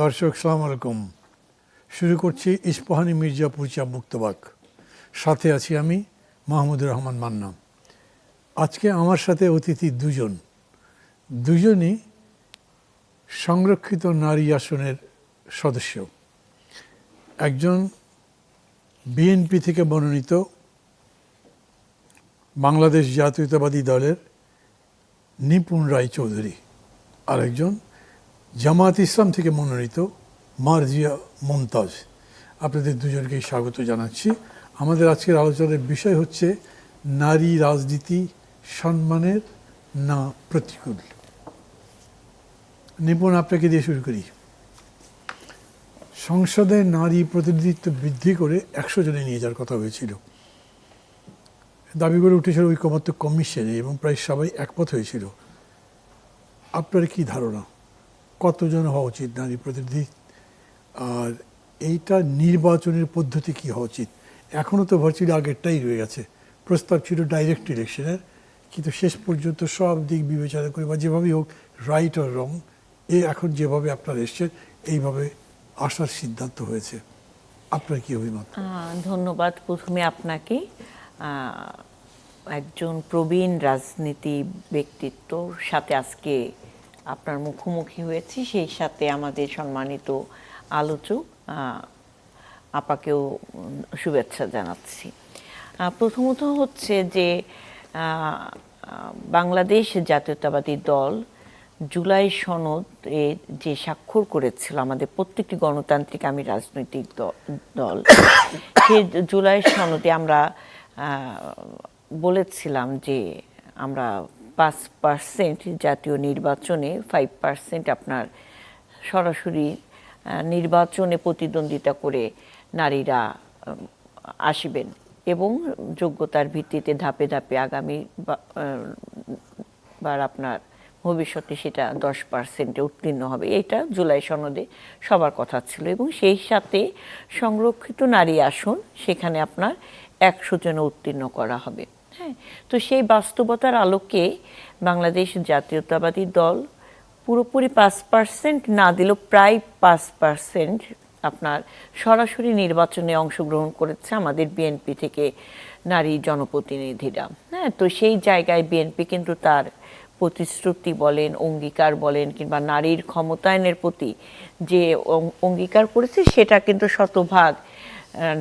দর্শক সালাম আলাইকুম। শুরু করছি ইস্পাহানি মির্জাপুর চা মুক্তবাক। সাথে আছি আমি মাহমুদুর রহমান মান্না। আজকে আমার সাথে অতিথি দুজনই সংরক্ষিত নারী আসনের সদস্য। একজন বিএনপি থেকে মনোনীত বাংলাদেশ জাতীয়তাবাদী দলের নিপুণ রায়চৌধুরী, আরেকজন জামায়াত ইসলাম থেকে মনোনীত মার্জিয়া মুমতাজ। আপনাদের দুজনকেই স্বাগত জানাচ্ছি। আমাদের আজকের আলোচনার বিষয় হচ্ছে নারী রাজনীতি সম্মানের না প্রতিকূল। নিপুণ, আপনাকে দিয়ে শুরু করি। সংসদে নারী প্রতিনিধিত্ব বৃদ্ধি করে 100 জনে নিয়ে যাওয়ার কথা হয়েছিল, দাবি করে উঠেছিল ঐকমত্য কমিশনে এবং প্রায় সবাই একমত হয়েছিল। আপনার কি ধারণা, কতজন হওয়া উচিত নারী প্রতিনিধি, আর এইটা নির্বাচনের পদ্ধতি কি হওয়া উচিত? এখনও তো ভার্চুয়ালি আগেরটাই রয়ে গেছে। প্রস্তাব ছিল ডাইরেক্ট ইলেকশনের, কিন্তু শেষ পর্যন্ত সব দিক বিবেচনা করে বা যেভাবেই হোক, রাইট আর রং, এখন যেভাবে আপনার এসছেন এইভাবে আসার সিদ্ধান্ত হয়েছে। আপনার কি অভিমত? ধন্যবাদ প্রথমে আপনাকে। একজন প্রবীণ রাজনীতি ব্যক্তিত্বর সাথে আজকে আপনার মুখোমুখি হয়েছি, সেই সাথে আমাদের সম্মানিত আলোচক আপাকেও শুভেচ্ছা জানাচ্ছি। প্রথমত হচ্ছে যে বাংলাদেশ জাতীয়তাবাদী দল জুলাই সনদে যে স্বাক্ষর করেছিল আমাদের প্রত্যেকটি গণতান্ত্রিক রাজনৈতিক দল, সেই জুলাই সনদে আমরা বলেছিলাম যে আমরা 5% জাতীয় নির্বাচনে, 5% আপনার সরাসরি নির্বাচনে প্রতিদ্বন্দ্বিতা করে নারীরা আসবেন এবং যোগ্যতার ভিত্তিতে ধাপে ধাপে আগামী বার আপনার ভবিষ্যতে সেটা 10%-এ উত্তীর্ণ হবে। এটা জুলাই সনদে সবার কথা ছিল এবং সেই সাথে সংরক্ষিত নারী আসন সেখানে আপনার 100 জনে উত্তীর্ণ করা হবে। হ্যাঁ, তো সেই বাস্তবতার আলোকে বাংলাদেশ জাতীয়তাবাদী দল পুরোপুরি 5% না দিলেও প্রায় 5% আপনার সরাসরি নির্বাচনে অংশগ্রহণ করেছে আমাদের বিএনপি থেকে নারী জনপ্রতিনিধিরা। হ্যাঁ, তো সেই জায়গায় বিএনপি কিন্তু তার প্রতিশ্রুতি বলেন, অঙ্গীকার বলেন, কিংবা নারীর ক্ষমতায়নের প্রতি যে অঙ্গীকার করেছে সেটা কিন্তু শতভাগ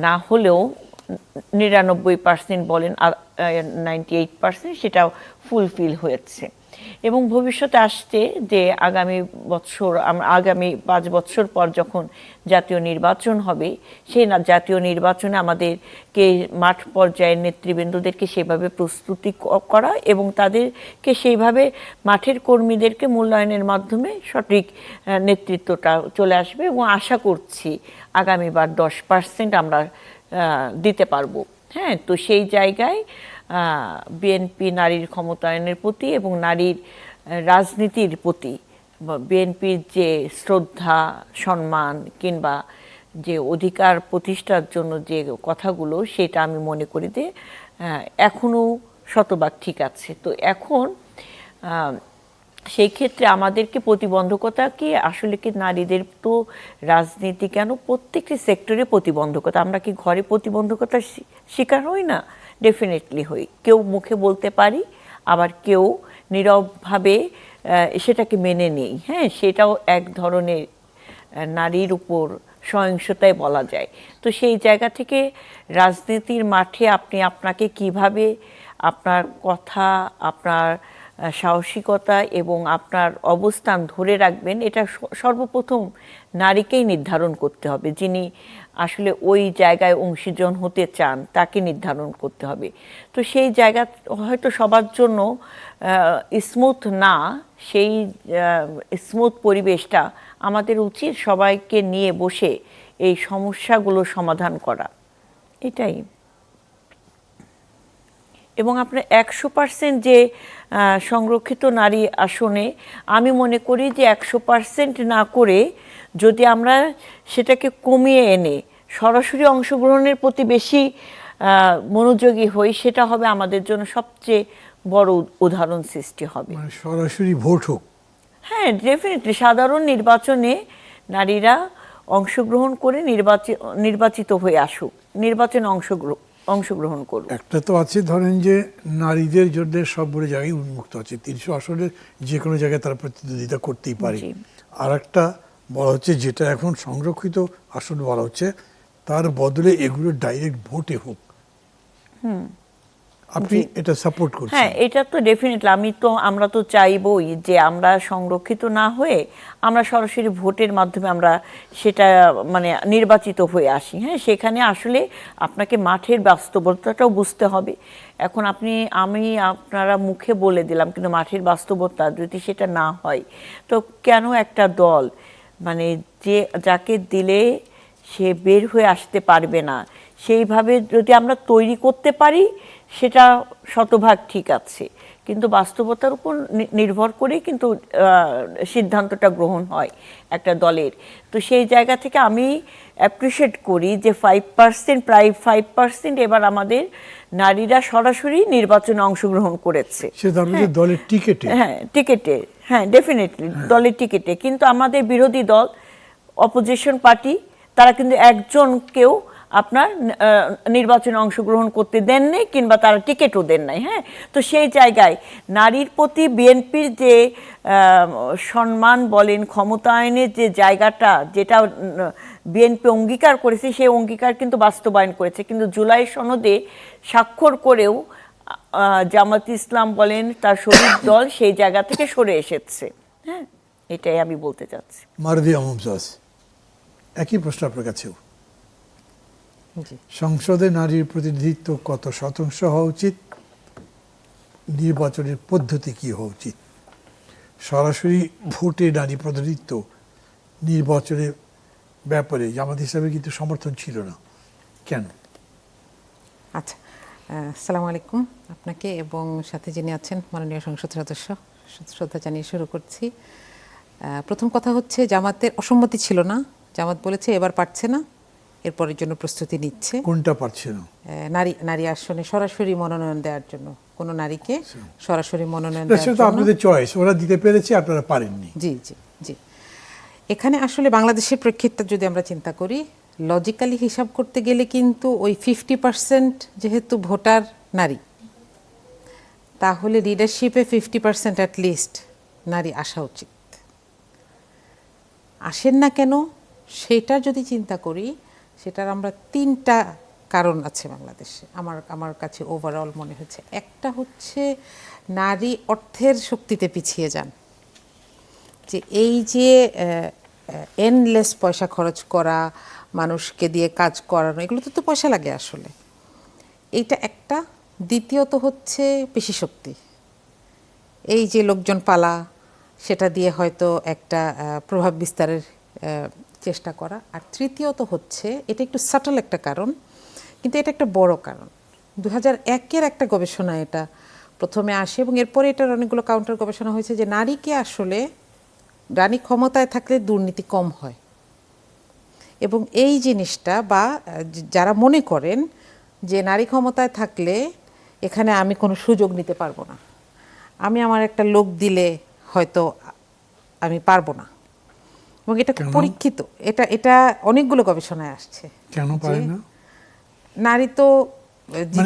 না হলেও 99% বলেন, 98% সেটাও ফুলফিল হয়েছে। এবং ভবিষ্যতে আসছে যে আগামী 5 বছর পর যখন জাতীয় নির্বাচন হবে, সেই জাতীয় নির্বাচনে আমাদেরকে মাঠ পর্যায়ের নেতৃবৃন্দদেরকে সেভাবে প্রস্তুতি করা এবং তাদেরকে সেইভাবে মাঠের কর্মীদেরকে মূল্যায়নের মাধ্যমে সঠিক নেতৃত্বটা চলে আসবে এবং আশা করছি আগামীবার 10% আমরা দিতে পারবো। হ্যাঁ, তো সেই জায়গায় বিএনপি নারীর ক্ষমতায়নের প্রতি এবং নারীর রাজনীতির প্রতি বিএনপির যে শ্রদ্ধা, সম্মান কিংবা যে অধিকার প্রতিষ্ঠার জন্য যে কথাগুলো, সেটা আমি মনে করি যে এখনও শতভাগ ঠিক আছে। তো এখন সেই ক্ষেত্রে আমাদেরকে প্রতিবন্ধকতা কি, আসলে কি নারীদের তো রাজনীতি কেন প্রত্যেকটি সেক্টরে প্রতিবন্ধকতা, আমরা কি ঘরে প্রতিবন্ধকতার শিকার হই না? ডেফিনেটলি হই। কেউ মুখে বলতে পারি, আবার কেউ নীরবভাবে সেটাকে মেনে নেই। হ্যাঁ, সেটাও এক ধরনের নারীর উপর সহিংসতায় বলা যায়। তো সেই জায়গা থেকে রাজনীতির মাঠে আপনাকে কিভাবে আপনার কথা, আপনার সাহসিকতা এবং আপনার অবস্থান ধরে রাখবেন, এটা সর্বপ্রথম নারীকেই নির্ধারণ করতে হবে। যিনি আসলে ওই জায়গায় অংশীজন হতে চান তাকে নির্ধারণ করতে হবে। তো সেই জায়গা হয়তো সবার জন্য স্মুথ না, সেই স্মুথ পরিবেশটা আমাদের উচিত সবাইকে নিয়ে বসে এই সমস্যাগুলো সমাধান করা, এটাই। এবং আপনার 100% যে সংরক্ষিত নারী আসনে, আমি মনে করি যে 100% না করে যদি আমরা সেটাকে কমিয়ে এনে সরাসরি অংশগ্রহণের প্রতি বেশি মনোযোগী হই, সেটা হবে আমাদের জন্য সবচেয়ে বড় উদাহরণ সৃষ্টি হবে। সরাসরি ভোট হোক। হ্যাঁ, ডেফিনেটলি সাধারণ নির্বাচনে নারীরা অংশগ্রহণ করে নির্বাচিত হয়ে আসুক, নির্বাচনে অংশগ্রহণ করুক। একটা তো আছে ধরেন যে নারীদের জন্য সবগুলো জায়গায় উন্মুক্ত আছে, 300 আসনের যে কোনো জায়গায় তারা প্রতিদ্বন্দ্বিতা করতেই পারে। জি। আর একটা বলা হচ্ছে যেটা এখন সংরক্ষিত আসন বলা হচ্ছে, তার বদলে এগুলো ডাইরেক্ট ভোটে হোক। আপনি এটা সাপোর্ট করছেন? হ্যাঁ, এটা তো ডেফিনেটলি আমরা তো চাইবই যে আমরা সংরক্ষিত না হয়ে আমরা সরাসরি ভোটের মাধ্যমে আমরা সেটা মানে নির্বাচিত হয়ে আসি। হ্যাঁ, সেখানে আসলে আপনাকে মাঠের বাস্তবতাটাও বুঝতে হবে। এখন আপনারা মুখে বলে দিলাম, কিন্তু মাঠের বাস্তবতা যদি সেটা না হয়, তো কেন একটা দল মানে যাকে দিলে সে বের হয়ে আসতে পারবে না, সেইভাবে যদি আমরা তৈরি করতে পারি সেটা শতভাগ ঠিক আছে, কিন্তু বাস্তবতার উপর নির্ভর করেই কিন্তু সিদ্ধান্তটা গ্রহণ হয় একটা দলের। তো সেই জায়গা থেকে আমি অ্যাপ্রিসিয়েট করি যে 5%, প্রায় 5% এবার আমাদের নারীরা সরাসরি নির্বাচনে অংশগ্রহণ করেছে। সে ধরনের দলের টিকেটে, হ্যাঁ ডেফিনেটলি দলের টিকেটে। কিন্তু আমাদের বিরোধী দল, অপোজিশন পার্টি, তারা কিন্তু একজনকেও আপনার নির্বাচনে অংশগ্রহণ করতে দেন নাই, কিংবা তারা টিকিটও দেন নাই। হ্যাঁ, তো সেই জায়গায় নারীর প্রতি বিএনপির যে সম্মান বলেন, ক্ষমতায়নের যে জায়গাটা, যেটা বিএনপি অঙ্গীকার করেছে, সেই অঙ্গীকার কিন্তু বাস্তবায়ন করেছে। কিন্তু জুলাই সনদে স্বাক্ষর করেও জামাত ইসলাম বলেন, তার শরিক দল সেই জায়গা থেকে সরে এসেছে। হ্যাঁ, এটাই আমি বলতে চাচ্ছি। মারদিয়া মুমতাজ, একই প্রশ্ন আপনার কাছেও। সংসদে নারীর প্রতিনিধিত্ব কত শতাংশ হওয়া উচিত? নির্বাচনের পদ্ধতি কি হওয়া উচিত? সরাসরি ভোটে নারী প্রতিনিধিত্ব নির্বাচনের ব্যাপারে জামাত ইসলামের কিন্তু সমর্থন ছিল না, কেন? আচ্ছা, আসসালামু আলাইকুম আপনাকে এবং সাথে যিনি আছেন মাননীয় সংসদ সদস্য, শ্রদ্ধা জানিয়ে শুরু করছি। প্রথম কথা হচ্ছে, জামাতের অসম্মতি ছিল না। জামাত বলেছে এবার পারছে না, এরপরের জন্য প্রস্তুতি নিচ্ছে। কোনটা পারছে না? নারী আসনে সরাসরি মনোনয়ন দেওয়ার জন্য, কোন নারীকে সরাসরি মনোনয়ন সেটা দেওয়ার তো জন্য। আপনাদের চয়েস, ওরা দিতে পেরেছে, আপনারা পারেননি। জি জি জি। এখানে আসলে বাংলাদেশের প্রেক্ষিতটা যদি আমরা চিন্তা করি, লজিক্যালি হিসাব করতে গেলে কিন্তু ওই 50% যেহেতু ভোটার নারী, তাহলে লিডারশিপে 50% অ্যাটলিস্ট নারী আসা উচিত। আসেন না কেন সেটা যদি চিন্তা করি, সেটার আমরা 3টা কারণ আছে বাংলাদেশে, আমার কাছে ওভারঅল মনে হচ্ছে। একটা হচ্ছে নারী অর্থের শক্তিতে পিছিয়ে যান, যে এই যে এনলেস পয়সা খরচ করা, মানুষকে দিয়ে কাজ করানো, এগুলো তো পয়সা লাগে আসলে, এইটা একটা। দ্বিতীয়ত হচ্ছে পেশি শক্তি, এই যে লোকজন পালা, সেটা দিয়ে হয়তো একটা প্রভাব বিস্তারের চেষ্টা করা। আর তৃতীয়ত হচ্ছে, এটা একটু সাটল একটা কারণ, কিন্তু এটা একটা বড় কারণ। 2001-এর একটা গবেষণা এটা প্রথমে আসে, এবং এরপরে এটার অনেকগুলো কাউন্টার গবেষণা হয়েছে, যে নারীকে আসলে রানী ক্ষমতায় থাকলে দুর্নীতি কম হয়। এবং এই জিনিসটা, বা যারা মনে করেন যে নারী ক্ষমতায় থাকলে এখানে আমি কোনো সুযোগ নিতে পারবো না, আমি আমার একটা লোক দিলে হয়তো আমি পারবো না, এবং এটা পরীক্ষিত, এটা অনেকগুলো গবেষণায় আসছে। কেন পারে না? নারী তো,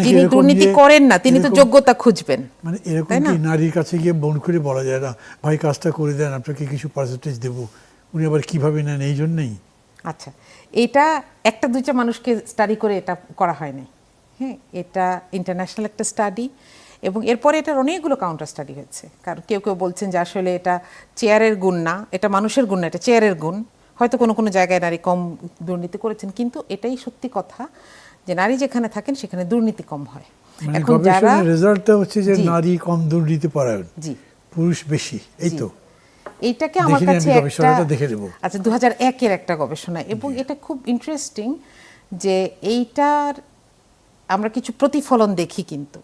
যিনি দুর্নীতি করেন না তিনি তো যোগ্যতা খুঁজবেন। মানে এরকম কি নারীর কাছে গিয়ে মন করে বলা যায় না, ভাই কাজটা করে দেন, আপনাকে কিছু পার্সেন্টেজ দেবো, উনি আবার কিভাবে নেন? এই জন্যই। আচ্ছা, এটা একটা দুইটা মানুষকে স্টাডি করে এটা করা হয়নি। হ্যাঁ, এটা ইন্টারন্যাশনাল একটা স্টাডি, এবং এরপরে এটার অনেকগুলো কাউন্টার স্টাডি হয়েছে। কারণ কেউ কেউ বলছেন যে আসলে এটা চেয়ারের গুণ না, এটা মানুষের গুণ না, এটা চেয়ারের গুণ। হয়তো কোনো কোনো জায়গায় নারী কম দুর্নীতি করেছেন, কিন্তু এটাই সত্যি কথা যে নারী যেখানে থাকেন সেখানে দুর্নীতি কম হয়। এখন যারা রেজাল্টটা হচ্ছে যে নারী কম দুর্নীতি পরায়ণ, জি, পুরুষ বেশি, এই তো। এইটাকে আমার কাছে একটা দেখে দেব। আচ্ছা, 2001-এর একটা গবেষণা, এবং এটা খুব ইন্টারেস্টিং যে এইটার আমরা কিছু প্রতিফলন দেখি, কিন্তু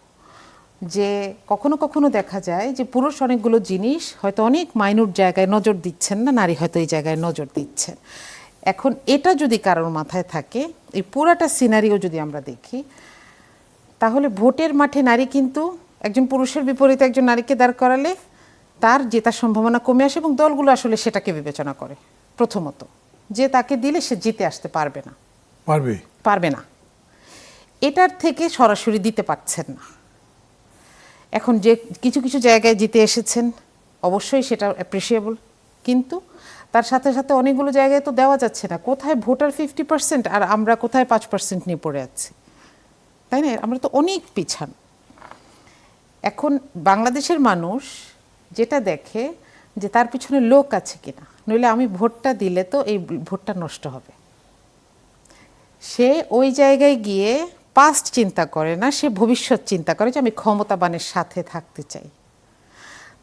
যে কখনো কখনো দেখা যায় যে পুরুষ অনেকগুলো জিনিস হয়তো অনেক মাইনর জায়গায় নজর দিচ্ছেন না, নারী হয়তো এই জায়গায় নজর দিচ্ছেন। এখন এটা যদি কারোর মাথায় থাকে, এই পুরাটা সিনারিও যদি আমরা দেখি, তাহলে ভোটের মাঠে নারী কিন্তু একজন পুরুষের বিপরীতে একজন নারীকে দাঁড় করালে তার জেতার সম্ভাবনা কমে আসে, এবং দলগুলো আসলে সেটাকে বিবেচনা করে প্রথমত। যে তাকে দিলে সে জিতে আসতে পারবে না, পারবে না, এটার থেকে সরাসরি দিতে পারছেন না। এখন যে কিছু কিছু জায়গায় জিতে এসেছেন, অবশ্যই সেটা অ্যাপ্রিসিয়েবল, কিন্তু তার সাথে সাথে অনেকগুলো জায়গায় তো দেওয়া যাচ্ছে না। কোথায় ভোটার 50% আর আমরা কোথায় 5% নিয়ে পড়ে আছি, তাই না? আমরা তো অনেক পিছান। এখন বাংলাদেশের মানুষ যেটা দেখে যে তার পিছনে লোক আছে কিনা, নইলে আমি ভোটটা দিলে তো এই ভোটটা নষ্ট হবে। সে ওই জায়গায় গিয়ে পাস্ট চিন্তা করে না, সে ভবিষ্যৎ চিন্তা করে যে আমি ক্ষমতাবানের সাথে থাকতে চাই।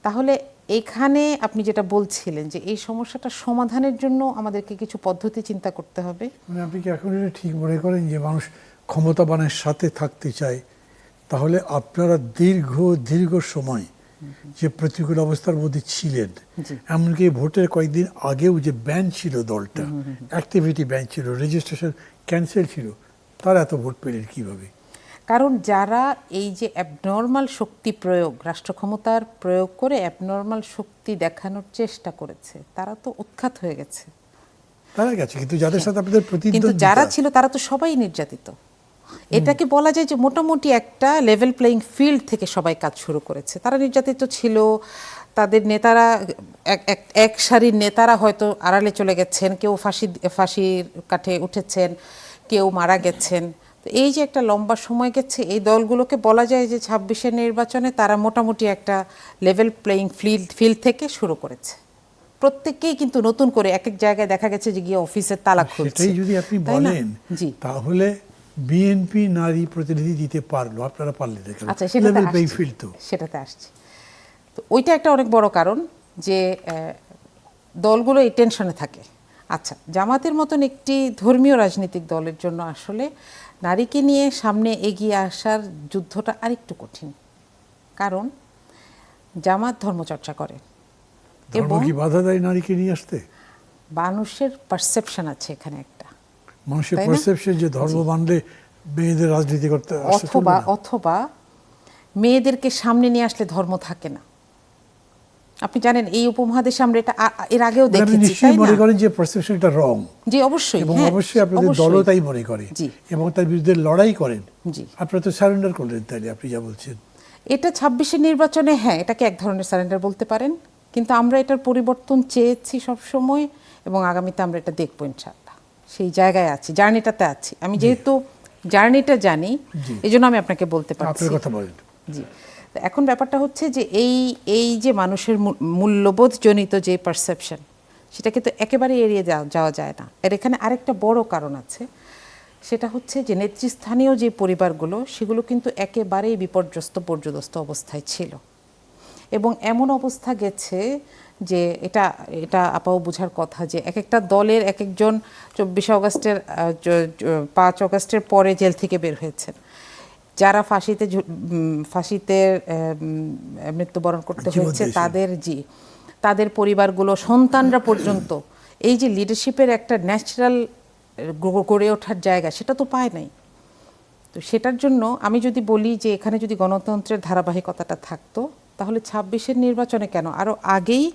তাহলে এখানে আপনি যেটা বলছিলেন যে এই সমস্যাটা সমাধানের জন্য আমাদেরকে কিছু পদ্ধতি চিন্তা করতে হবে। মানে আপনি কি এখন এটা ঠিক মনে করেন যে মানুষ ক্ষমতাবানের সাথে থাকতে চায়? তাহলে আপনারা দীর্ঘ সময় যে প্রতিকূল অবস্থার মধ্যে ছিলেন, এমনকি ভোটের কয়েকদিন আগেও যে ব্যান ছিল দলটা, অ্যাক্টিভিটি ব্যান ছিল, রেজিস্ট্রেশন ক্যান্সেল ছিল, তারা এত ভোট পেলেন কিভাবে? কারণ যারা এই যে অ্যাবনর্মাল শক্তি প্রয়োগ, রাষ্ট্র ক্ষমতার প্রয়োগ করে অ্যাবনর্মাল শক্তি দেখানোর চেষ্টা করেছে, তারা তো উৎখাত হয়ে গেছে। তারা গেছে, কিন্তু যাদের সাথে আপনাদের কিন্তু প্রতিদ্বন্দ্বিতা, যারা ছিল তারা তো সবাই নির্যাতিত। এটাকে বলা যায় যে মোটামুটি একটা লেভেল প্লেইং ফিল্ড থেকে সবাই কাজ শুরু করেছে। তারা নির্যাতিত ছিল, তাদের নেতারা এক সারির নেতারা হয়তো আড়ালে চলে গেছেন, কেউ ফাঁসির কাঠে উঠেছেন, কেউ মারা গেছেন। তো এই যে একটা লম্বা সময় গেছে, এই দলগুলোকে বলা যায় যে 26-এর নির্বাচনে তারা মোটামুটি একটা লেভেল প্লেইং ফিল্ড থেকে শুরু করেছে। প্রত্যেককেই কিন্তু নতুন করে এক এক জায়গায় দেখা গেছে যে গিয়ে অফিসের তালা খুলছে। সেটাই যদি আপনি বলেন, তাহলে বিএনপি নারী প্রতিনিধি দিতে পারলো, আপনারা পারলেন না কেন? আচ্ছা, সেটাতে আসছে। তো ওইটা একটা অনেক বড় কারণ যে দলগুলো এই টেনশনে থাকে। আচ্ছা, জামাতের মতন একটি ধর্মীয় রাজনৈতিক দলের জন্য আসলে নারীকে নিয়ে সামনে এগিয়ে আসার যুদ্ধটা আরেকটু কঠিন, কারণ জামাত ধর্মচর্চা করে এবং কি বাধা দেয় নারীকে নিয়ে আসতে? মানুষের পারসেপশন আছে এখানে, একটা মানুষের পারসেপশন যে ধর্ম মানলে মেয়েদের রাজনীতি করতে, অথবা মেয়েদেরকে সামনে নিয়ে আসলে ধর্ম থাকে না। আপনি জানেন এই উপমহাদেশে আমরা এটা এর আগেও দেখেছি, নিশ্চয়ই মনে করেন যে পারসেপশনটা রং। জি, অবশ্যই, এবং অবশ্যই আপনাদের দলও তাই মনে করে এবং তার বিরুদ্ধে লড়াই করেন। জি, আপনারা তো সারেন্ডার করলেন, তাইলে আপনি যা বলছেন এটা 26-এর নির্বাচনে, হ্যাঁ, এটাকে এক ধরনের সারেন্ডার বলতে পারেন, কিন্তু আমরা এটার পরিবর্তন চেয়েছি সব সময় এবং আগামীতে আমরা এটা দেখব ইনশাআল্লাহ। সেই জায়গায় আছি, জার্নিটাতে আছি। আমি যেহেতু জার্নিটা জানি, এজন্য আমি আপনাকে বলতে পারছি। আপনার কথা বলেন। জি, এখন ব্যাপারটা হচ্ছে যে এই যে মানুষের মূল্যবোধ জনিত যে পারসেপশন, সেটাকে তো একেবারে এড়িয়ে যাওয়া যায় না। এর এখানে আরেকটা বড় কারণ আছে, সেটা হচ্ছে যে নেতৃস্থানীয় যে পরিবারগুলো, সেগুলো কিন্তু একেবারেই বিপর্যস্ত পর্যদস্ত অবস্থায় ছিল এবং এমন অবস্থা গেছে যে এটা আপাও বোঝার কথা যে এক একটা দলের এক একজন 5 অগাস্টের পরে জেল থেকে বের হয়েছেন, যারা ফাঁসিতে মৃত্যুবরণ করতে হয়েছে তাদের পরিবারগুলো, সন্তানরা পর্যন্ত এই যে লিডারশিপের একটা ন্যাচারাল গড়ে ওঠার জায়গা, সেটা তো পায় নাই। তো সেটার জন্য আমি যদি বলি যে এখানে যদি গণতন্ত্রের ধারাবাহিকতাটা থাকতো, তাহলে 26-এর নির্বাচনে কেন, আরও আগেই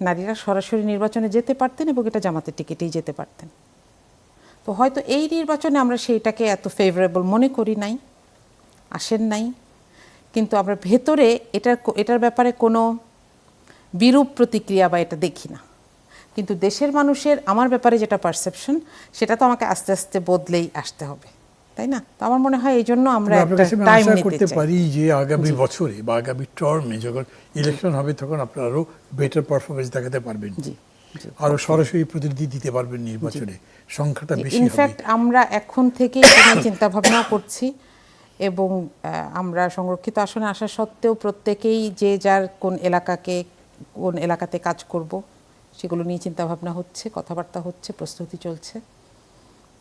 নারীরা সরাসরি নির্বাচনে যেতে পারতেন এবং এটা জামাতের টিকিটেই যেতে পারতেন। তো হয়তো এই নির্বাচনে আমরা সেইটাকে এত ফেভারেবল মনে করি নাই, আসেন নাই, কিন্তু আমরা ভেতরে এটার ব্যাপারে কোনো বিরূপ প্রতিক্রিয়া বা এটা দেখি না। কিন্তু দেশের মানুষের আমার ব্যাপারে যেটা পারসেপশন, সেটা তো আমাকে আস্তে আস্তে বদলেই আসতে হবে, তাই না? তো আমার মনে হয় এই জন্য আমরা একটা টাইম করতে পারি যে আগামী বছরে বা আগামী টার্মে যখন ইলেকশন হবে, তখন আপনারা আরো বেটার পারফরমেন্স দেখাতে পারবেন, আরো সরাসরি প্রতিনিধি দিতে পারবেন নির্বাচনে, সংখ্যাটা বেশি হবে। ইনফ্যাক্ট আমরা এখন থেকেই চিন্তা ভাবনা করছি এবং আমরা সংরক্ষিত আসনে আসা সত্ত্বেও প্রত্যেকেই যে যার কোন এলাকাতে কাজ করব সেগুলো নিয়ে চিন্তা ভাবনা হচ্ছে, কথাবার্তা হচ্ছে, প্রস্তুতি চলছে।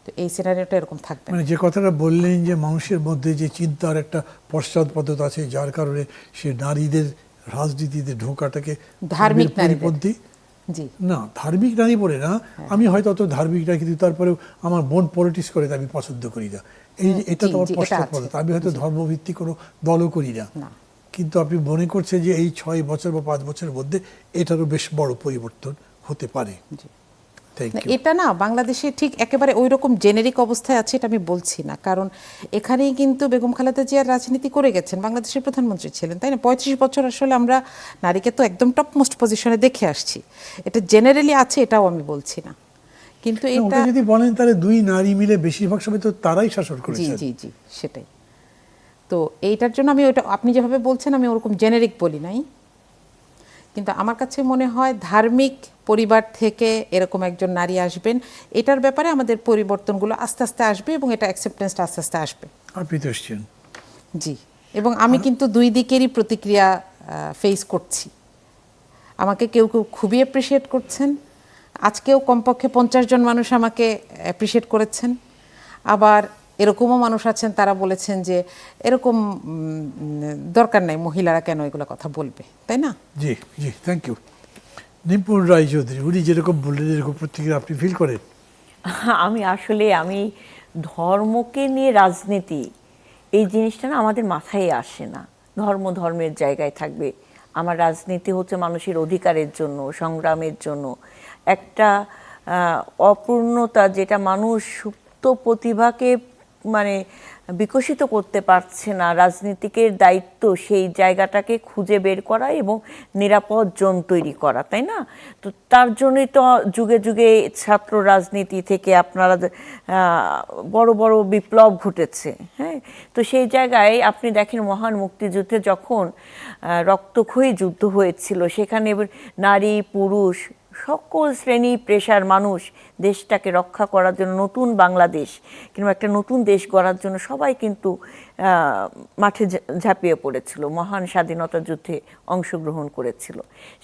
তো এই সিনারিওটা এরকম থাকবে। মানে যে কথাটা বললেন যে মানুষের মধ্যে যে চিন্তার একটা পশ্চাৎপদতা আছে, যার কারণে সে নারীদের রাজনীতিতে ঢোকাটাকে ধার্মিক পরিপন্থী না, ধার্মিক নারী বলে না, আমি হয়তো অত ধার্মিক না, কিন্তু তারপরেও আমার বোন পলিটিক্স করে আমি পছন্দ করি না, এটা তো আমার পশ্চাৎপদতা। আমি হয়তো ধর্মভিত্তিক কোনো দলও করি না, কিন্তু আপনি মনে করছেন যে এই 6 বছর বা 5 বছরের মধ্যে এটারও বেশ বড় পরিবর্তন হতে পারে। থ্যাংক না, ইউ। এটা না বাংলাদেশে ঠিক একেবারে ওই রকম জেনেরিক অবস্থায় আছে এটা আমি বলছি না, কারণ এখানেই কিন্তু বেগম খালেদা জিয়ার রাজনীতি করে গেছেন, বাংলাদেশের প্রধানমন্ত্রী ছিলেন, তাই না? 35 বছর আসলে আমরা নারীকে তো একদম টপ মোস্ট পজিশনে দেখে আসছি। এটা জেনারেলি আছে এটাও আমি বলছি না, কিন্তু এটা ওটা যদি বলেন তাহলে দুই নারী মিলে বেশিরভাগ সময় তো তারাই শাসন জি করেছেন। জি জি সেটাই। তো এইটার জন্য আমি ওটা আপনি যেভাবে বলছেন আমি ওরকম জেনেরিক বলি নাই, কিন্তু আমার কাছে মনে হয় ধার্মিক পরিবার থেকে এরকম একজন নারী আসবেন, এটার ব্যাপারে আমাদের পরিবর্তনগুলো আস্তে আস্তে আসবে এবং এটা অ্যাকসেপ্টেন্সটা আস্তে আস্তে আসবে। আপনি তো এসছেন। জি, এবং আমি কিন্তু দুই দিকেরই প্রতিক্রিয়া ফেস করছি। আমাকে কেউ কেউ খুবই অ্যাপ্রিসিয়েট করছেন, আজকেও কমপক্ষে 50 জন মানুষ আমাকে অ্যাপ্রিসিয়েট করেছেন, আবার এরকমও মানুষ আছেন তারা বলেছেন যে এরকম দরকার নাই, মহিলারা কেন এগুলো কথা বলবে, তাই না? জি জি, থ্যাংক ইউ। নিপুণ রায় চৌধুরী, উনি যেরকম বললেন এরকম প্রতিক্রিয়া আপনি ফিল করেন? আমি ধর্মকে নিয়ে রাজনীতি এই জিনিসটা না আমাদের মাথায় আসে না। ধর্মের জায়গায় থাকবে। আমার রাজনীতি হচ্ছে মানুষের অধিকারের জন্য, সংগ্রামের জন্য, একটা অপূর্ণতা যেটা মানুষ সুপ্ত প্রতিভাকে মানে বিকশিত করতে পারছে না, রাজনীতিকের দায়িত্ব সেই জায়গাটাকে খুঁজে বের করা এবং নিরাপদ জোন তৈরি করা, তাই না? তো তার জন্যই তো যুগে যুগে ছাত্র রাজনীতি থেকে আপনারা বড় বড় বিপ্লব ঘটেছে। হ্যাঁ, তো সেই জায়গায় আপনি দেখেন মহান মুক্তিযুদ্ধে যখন রক্তক্ষয়ী যুদ্ধ হয়েছিল, সেখানে নারী পুরুষ সকল শ্রেণী পেশার মানুষ দেশটাকে রক্ষা করার জন্য, নতুন বাংলাদেশ কিংবা একটা নতুন দেশ গড়ার জন্য সবাই কিন্তু মাঠে ঝাঁপিয়ে পড়েছিল, মহান স্বাধীনতা যুদ্ধে অংশগ্রহণ করেছিল।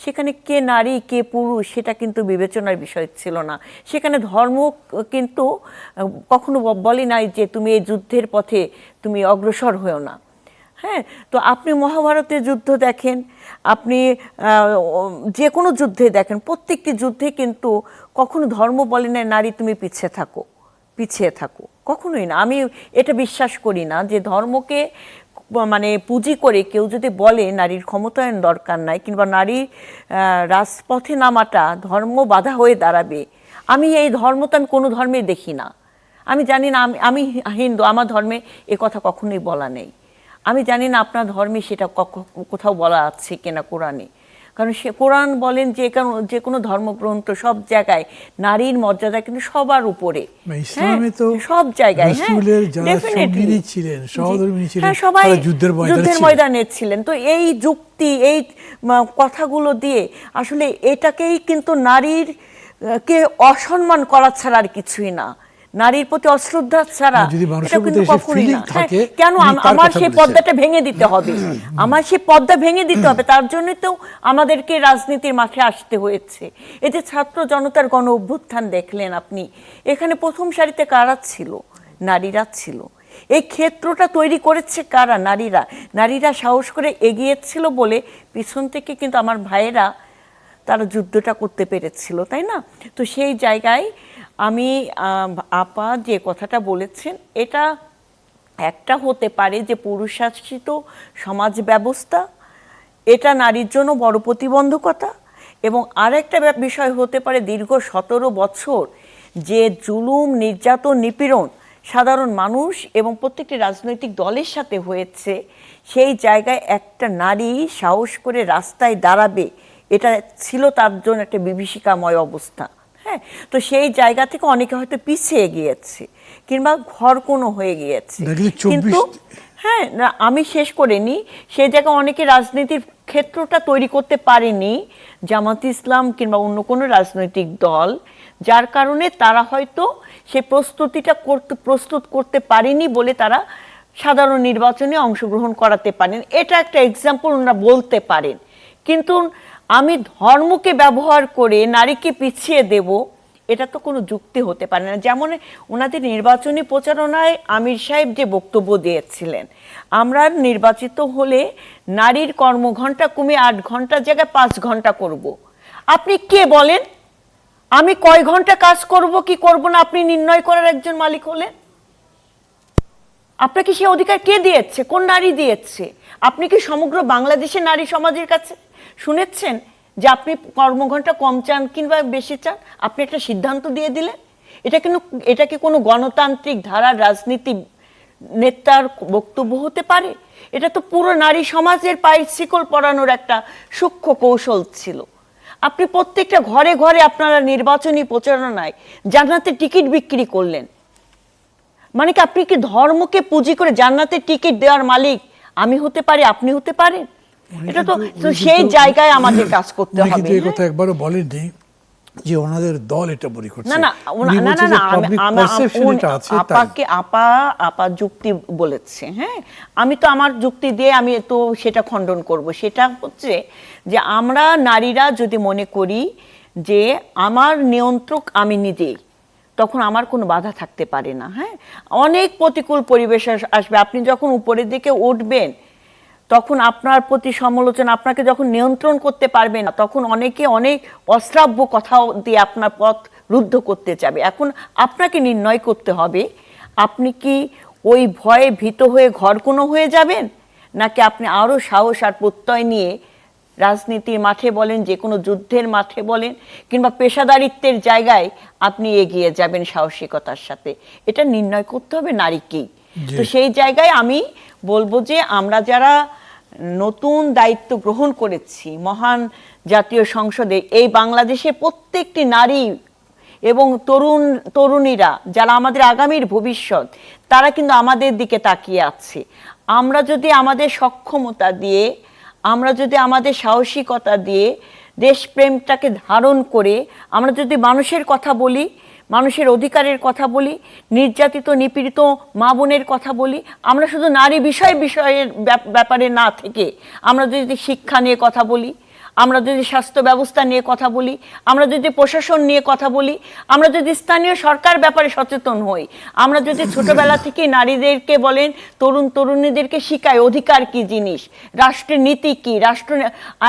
সেখানে কে নারী কে পুরুষ সেটা কিন্তু বিবেচনার বিষয় ছিল না। সেখানে ধর্ম কিন্তু কখনো বলে নাই যে তুমি এই যুদ্ধের পথে তুমি অগ্রসর হয়েও না। হ্যাঁ, তো আপনি মহাভারতের যুদ্ধ দেখেন, আপনি যে কোনো যুদ্ধে দেখেন, প্রত্যেকটি যুদ্ধে কিন্তু কখনো ধর্ম বলে না নারী তুমি পিছিয়ে থাকো, কখনোই না। আমি এটা বিশ্বাস করি না যে ধর্মকে মানে পুঁজি করে কেউ যদি বলে নারীর ক্ষমতায়ন দরকার নাই কিংবা নারী রাজপথে নামাটা ধর্ম বাধা হয়ে দাঁড়াবে। আমি এই ধর্ম তো আমি কোনো ধর্মে দেখি না। আমি জানি না, আমি হিন্দু, আমার ধর্মে এ কথা কখনোই বলা নেই। আমি জানি না আপনার ধর্মে সেটা কোথাও বলা আছে কিনা কোরআনে, কারণ সে কোরআন বলেন যে কোনো ধর্মগ্রন্থ সব জায়গায় নারীর মর্যাদা কিন্তু সবার উপরে, ইসলামে তো সব জায়গায়। রাসূলের যারা সঙ্গিনী ছিলেন, সহধর্মিণী ছিলেন, সবাই তারা যুদ্ধের ময়দানে ছিলেন। তো এই যুক্তি, এই কথাগুলো দিয়ে আসলে এটাকেই কিন্তু নারীর কে অসম্মান করা ছাড়া আর কিছুই না, নারীর প্রতি অশ্রদ্ধা ছাড়া এটা কিন্তু কখনোই না। কেন আমার সেই পর্দাটা ভেঙে দিতে হবে? আমার সেই পর্দা ভেঙে দিতে হবে, তার জন্য তো আমাদেরকে রাজনীতির মাঠে আসতে হয়েছে। এই যে ছাত্র জনতার গণ অভ্যুত্থান দেখলেন আপনি, এখানে প্রথম সারিতে কারা ছিল? নারীরা ছিল। এই ক্ষেত্রটা তৈরি করেছে কারা? নারীরা সাহস করে এগিয়েছিল বলে পিছন থেকে কিন্তু আমার ভাইয়েরা তারা যুদ্ধটা করতে পেরেছিল, তাই না? তো সেই জায়গায় আমি আপা যে কথাটা বলেছেন, এটা একটা হতে পারে যে পুরুষ শাসিত সমাজ ব্যবস্থা, এটা নারীর জন্য বড় প্রতিবন্ধকতা। এবং আরেকটা বিষয় হতে পারে দীর্ঘ 17 বছর যে জুলুম, নির্যাতন, নিপীড়ন সাধারণ মানুষ এবং প্রত্যেকটি রাজনৈতিক দলের সাথে হয়েছে, সেই জায়গায় একটা নারী সাহস করে রাস্তায় দাঁড়াবে, এটা ছিল তার জন্য একটা বিভীষিকাময় অবস্থা। হ্যাঁ, তো সেই জায়গা থেকে অনেকে হয়তো পিছিয়ে গিয়েছে কিংবা ঘর কোনো হয়ে গিয়েছে, কিন্তু হ্যাঁ না, আমি শেষ করিনি। সেই জায়গায় অনেকে রাজনীতির ক্ষেত্রটা তৈরি করতে পারেনি, জামাত ইসলাম কিংবা অন্য কোনো রাজনৈতিক দল, যার কারণে তারা হয়তো সে প্রস্তুত করতে পারেনি বলে তারা সাধারণ নির্বাচনে অংশগ্রহণ করাতে পারেন। এটা একটা এক্সাম্পল ওনারা বলতে পারেন, কিন্তু আমি ধর্মকে ব্যবহার করে নারীকে পিছিয়ে দেব, এটা তো কোনো যুক্তি হতে পারে না। যেমন ওনাদের নির্বাচনী প্রচারণায় আমির সাহেব যে বক্তব্য দিয়েছিলেন, আমরা নির্বাচিত হলে নারীর কর্মঘণ্টা কমে 8 ঘন্টার জায়গায় 5 ঘন্টা করব। আপনি কে বলেন আমি কয় ঘন্টা কাজ করব কি করব না? আপনি নির্ণয় করার একজন মালিক হলেন। আপনাকে সে অধিকার কে দিয়েছে? কোন নারী দিয়েছে? আপনি কি সমগ্র বাংলাদেশের নারী সমাজের কাছে শুনেছেন যে আপনি কর্মঘণ্টা কম চান কিংবা বেশি চান, আপনি একটা সিদ্ধান্ত দিয়ে দিলেন। এটা কি কোনো গণতান্ত্রিক ধারার রাজনীতি নেতার বক্তব্য হতে পারে? এটা তো পুরো নারী সমাজের পায়ের শিকল পরানোর একটা সূক্ষ্ম কৌশল ছিল। আপনি প্রত্যেকটা ঘরে ঘরে আপনারা নির্বাচনী প্রচারণায় জান্নাতের টিকিট বিক্রি করলেন। মানে কি আপনি কি ধর্মকে পুঁজি করে জান্নাতের টিকিট দেওয়ার মালিক আমি হতে পারি, আপনি হতে পারেন? এটা তো সেই জায়গায় আমাদের কাজ করতে হবে। কিন্তু এই কথা একবারও বলেননি যে ওনাদের দল এটা মনে করছে। না না না না না, আপাকে আপা যুক্তি বলেছে। হ্যাঁ, আমি তো আমার যুক্তি দিয়ে আমি তো সেটা খণ্ডন করব। সেটা হচ্ছে যে আমরা নারীরা যদি মনে করি যে আমার নিয়ন্ত্রক আমি নিজেই, তখন আমার কোনো বাধা থাকতে পারে না। হ্যাঁ, অনেক প্রতিকূল পরিবেশ আসবে। আপনি যখন উপরের দিকে উঠবেন তখন আপনার প্রতি সমালোচনা, আপনাকে যখন নিয়ন্ত্রণ করতে পারবে না, তখন অনেকে অনেক অশ্রাব্য কথা দিয়ে আপনার পথ রুদ্ধ করতে চাবে। এখন আপনাকে নির্ণয় করতে হবে আপনি কি ওই ভয়ে ভীত হয়ে ঘরকোনো হয়ে যাবেন, নাকি আপনি আরও সাহস আর প্রত্যয় নিয়ে রাজনীতির মাঠে বলেন, যে কোনো যুদ্ধের মাঠে বলেন, কিংবা পেশাদারিত্বের জায়গায় আপনি এগিয়ে যাবেন সাহসিকতার সাথে। এটা নির্ণয় করতে হবে নারীকেই। তো সেই জায়গায় আমি বলবো যে আমরা যারা নতুন দায়িত্ব গ্রহণ করেছি মহান জাতীয় সংসদে, এই বাংলাদেশে প্রত্যেকটি নারী এবং তরুণীরা যারা আমাদের আগামীর ভবিষ্যৎ, তারা কিন্তু আমাদের দিকে তাকিয়ে আছে। আমরা যদি আমাদের সক্ষমতা দিয়ে, আমরা যদি আমাদের সাহসিকতা দিয়ে দেশপ্রেমটাকে ধারণ করে আমরা যদি মানুষের কথা বলি, মানুষের অধিকারের কথা বলি, নির্যাতিত নিপীড়িত মা বোনের কথা বলি, আমরা শুধু নারী বিষয়ের ব্যাপারে না থেকে আমরা যদি শিক্ষা নিয়ে কথা বলি, আমরা যদি স্বাস্থ্য ব্যবস্থা নিয়ে কথা বলি, আমরা যদি প্রশাসন নিয়ে কথা বলি, আমরা যদি স্থানীয় সরকার ব্যাপারে সচেতন হই, আমরা যদি ছোটবেলা থেকে নারীদেরকে বলেন, তরুণীদেরকে শিখাই অধিকার কি জিনিস, রাষ্ট্রের নীতি কি, রাষ্ট্র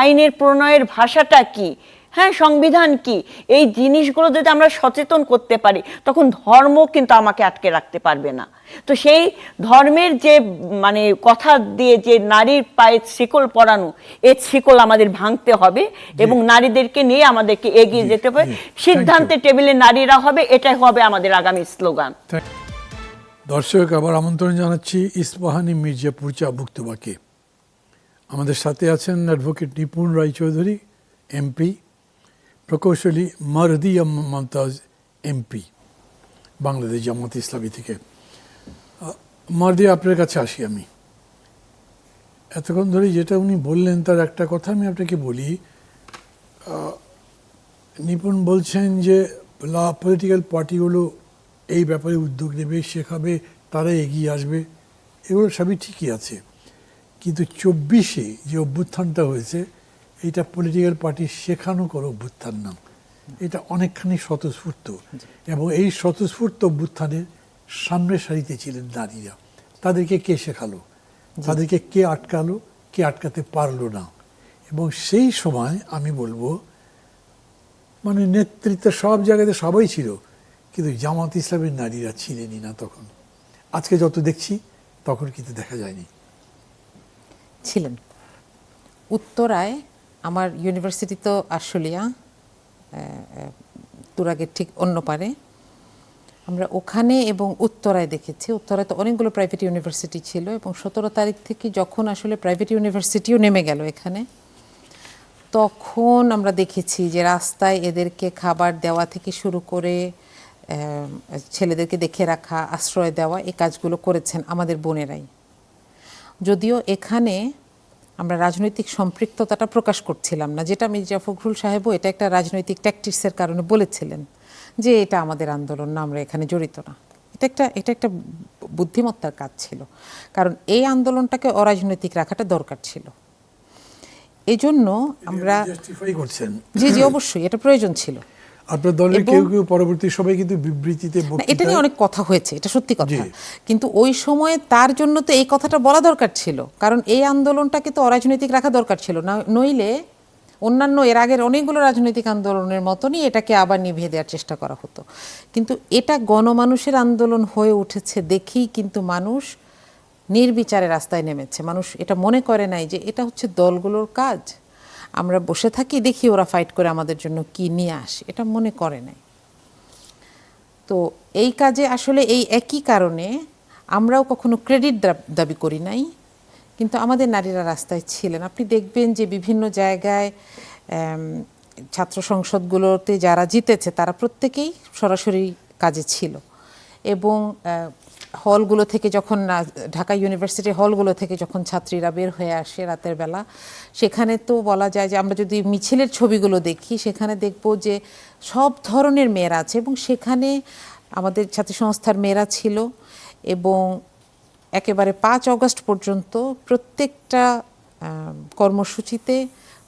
আইনের প্রণয়ের ভাষাটা কি, হ্যাঁ সংবিধান কি, এই জিনিসগুলো যদি আমরা সচেতন করতে পারি, তখন ধর্ম কিন্তু আমাকে আটকে রাখতে পারবে না। তো সেই ধর্মের যে মানে কথা দিয়ে যে নারীর পায়ে শিকল পরানো, এই শিকল আমাদের ভাঙতে হবে এবং নারীদেরকে নিয়ে আমাদেরকে এগিয়ে যেতে হবে। সিদ্ধান্তের টেবিলে নারীরা হবে, এটাই হবে আমাদের আগামী স্লোগান। দর্শক, আবার আমন্ত্রণ জানাচ্ছি ইস্পাহানি মির্জাপুর চা বক্তব্যকে। আমাদের সাথে আছেন অ্যাডভোকেট নিপুণ রায়চৌধুরী এমপি, প্রকৌশলী মারদিয়া মমতাজ এমপি, বাংলাদেশ জামাত ইসলামী থেকে। মারদিয়া, আপনার কাছে আসি আমি। এতক্ষণ ধরে যেটা উনি বললেন তার একটা কথা আমি আপনাকে বলি। নিপুণ বলছেন যে পলিটিক্যাল পার্টিগুলো এই ব্যাপারে উদ্যোগ নেবে, শেখাবে, তারা এগিয়ে আসবে, এগুলো সবই ঠিকই আছে। কিন্তু 24-এ যে অভ্যুত্থানটা হয়েছে, এটা পলিটিক্যাল পার্টি শেখানো কোনো অভ্যুত্থান না, এটা অনেকখানি স্বতঃস্ফূর্ত। এবং এই স্বতঃস্ফূর্ত অভ্যুত্থানের সামনের সারিতে ছিলেন নারীরা। তাদেরকে কে শেখালো, তাদেরকে কে আটকালো, কে আটকাতে পারলো না। এবং সেই সময় আমি বলবো মানে নেতৃত্ব সব জায়গাতে সবাই ছিল, কিন্তু জামাত ইসলামের নারীরা ছিলেনই না তখন। আজকে যত দেখছি তখন কিন্তু দেখা যায়নি। ছিলেন উত্তরায়, আমার ইউনিভার্সিটি তো আশুলিয়া, তুরাগের ঠিক অন্য পারে, আমরা ওখানে এবং উত্তরায় দেখেছি। উত্তরায় তো অনেকগুলো প্রাইভেট ইউনিভার্সিটি ছিল এবং 17 তারিখ থেকে যখন আসলে প্রাইভেট ইউনিভার্সিটিও নেমে গেল এখানে, তখন আমরা দেখেছি যে রাস্তায় এদেরকে খাবার দেওয়া থেকে শুরু করে ছেলেদেরকে দেখে রাখা, আশ্রয় দেওয়া, এই কাজগুলো করেছেন আমাদের বোনেরাই। যদিও এখানে আমরা রাজনৈতিক সম্পৃক্ততাটা প্রকাশ করছিলাম না, যেটা মির্জা ফখরুল সাহেবও এটা একটা রাজনৈতিক ট্যাকটিক্সের কারণে বলেছিলেন যে এটা আমাদের আন্দোলন না, আমরা এখানে জড়িত না। এটা একটা বুদ্ধিমত্তার কাজ ছিল, কারণ এই আন্দোলনটাকে অরাজনৈতিক রাখাটা দরকার ছিল। এই জন্য আমরা জি অবশ্যই এটা প্রয়োজন ছিল। আপনার দলের কেউ কেউ পরবর্তী সময়ে কিন্তু বিবৃতিতে এটা নিয়ে অনেক কথা হয়েছে, এটা সত্যি কথা, কিন্তু ওই সময়ে তার জন্য তো এই কথাটা বলা দরকার ছিল, কারণ এই আন্দোলনটাকে তো অরাজনৈতিক রাখা দরকার ছিল না, নইলে অন্যান্য এর আগের অনেকগুলো রাজনৈতিক আন্দোলনের মতনই এটাকে আবার নিভিয়ে দেওয়ার চেষ্টা করা হতো। কিন্তু এটা গণমানুষের আন্দোলন হয়ে উঠেছে দেখেই কিন্তু মানুষ নির্বিচারে রাস্তায় নেমেছে। মানুষ এটা মনে করে নাই যে এটা হচ্ছে দলগুলোর কাজ। আমরা বসে থাকি, দেখি ওরা ফাইট করে আমাদের জন্য কি নিয়ে আসে, এটা মনে করে নাই। তো এই কাজে আসলে এই একই কারণে আমরাও কখনো ক্রেডিট দাবি করি নাই, কিন্তু আমাদের নারীরা রাস্তায় ছিলেন। আপনি দেখবেন যে বিভিন্ন জায়গায় ছাত্র সংসদগুলোতে যারা জিতেছে তারা প্রত্যেকেই সরাসরি কাজে ছিল, এবং হলগুলো থেকে যখন ঢাকা ইউনিভার্সিটি হলগুলো থেকে যখন ছাত্রীরা বের হয়ে আসে রাতের বেলা, সেখানে তো বলা যায় যে আমরা যদি মিছিলের ছবিগুলো দেখি সেখানে দেখব যে সব ধরনের মেয়েরা আছে, এবং সেখানে আমাদের ছাত্রী সংস্থার মেয়েরা ছিল। এবং একেবারে 5 অগস্ট পর্যন্ত প্রত্যেকটা কর্মসূচিতে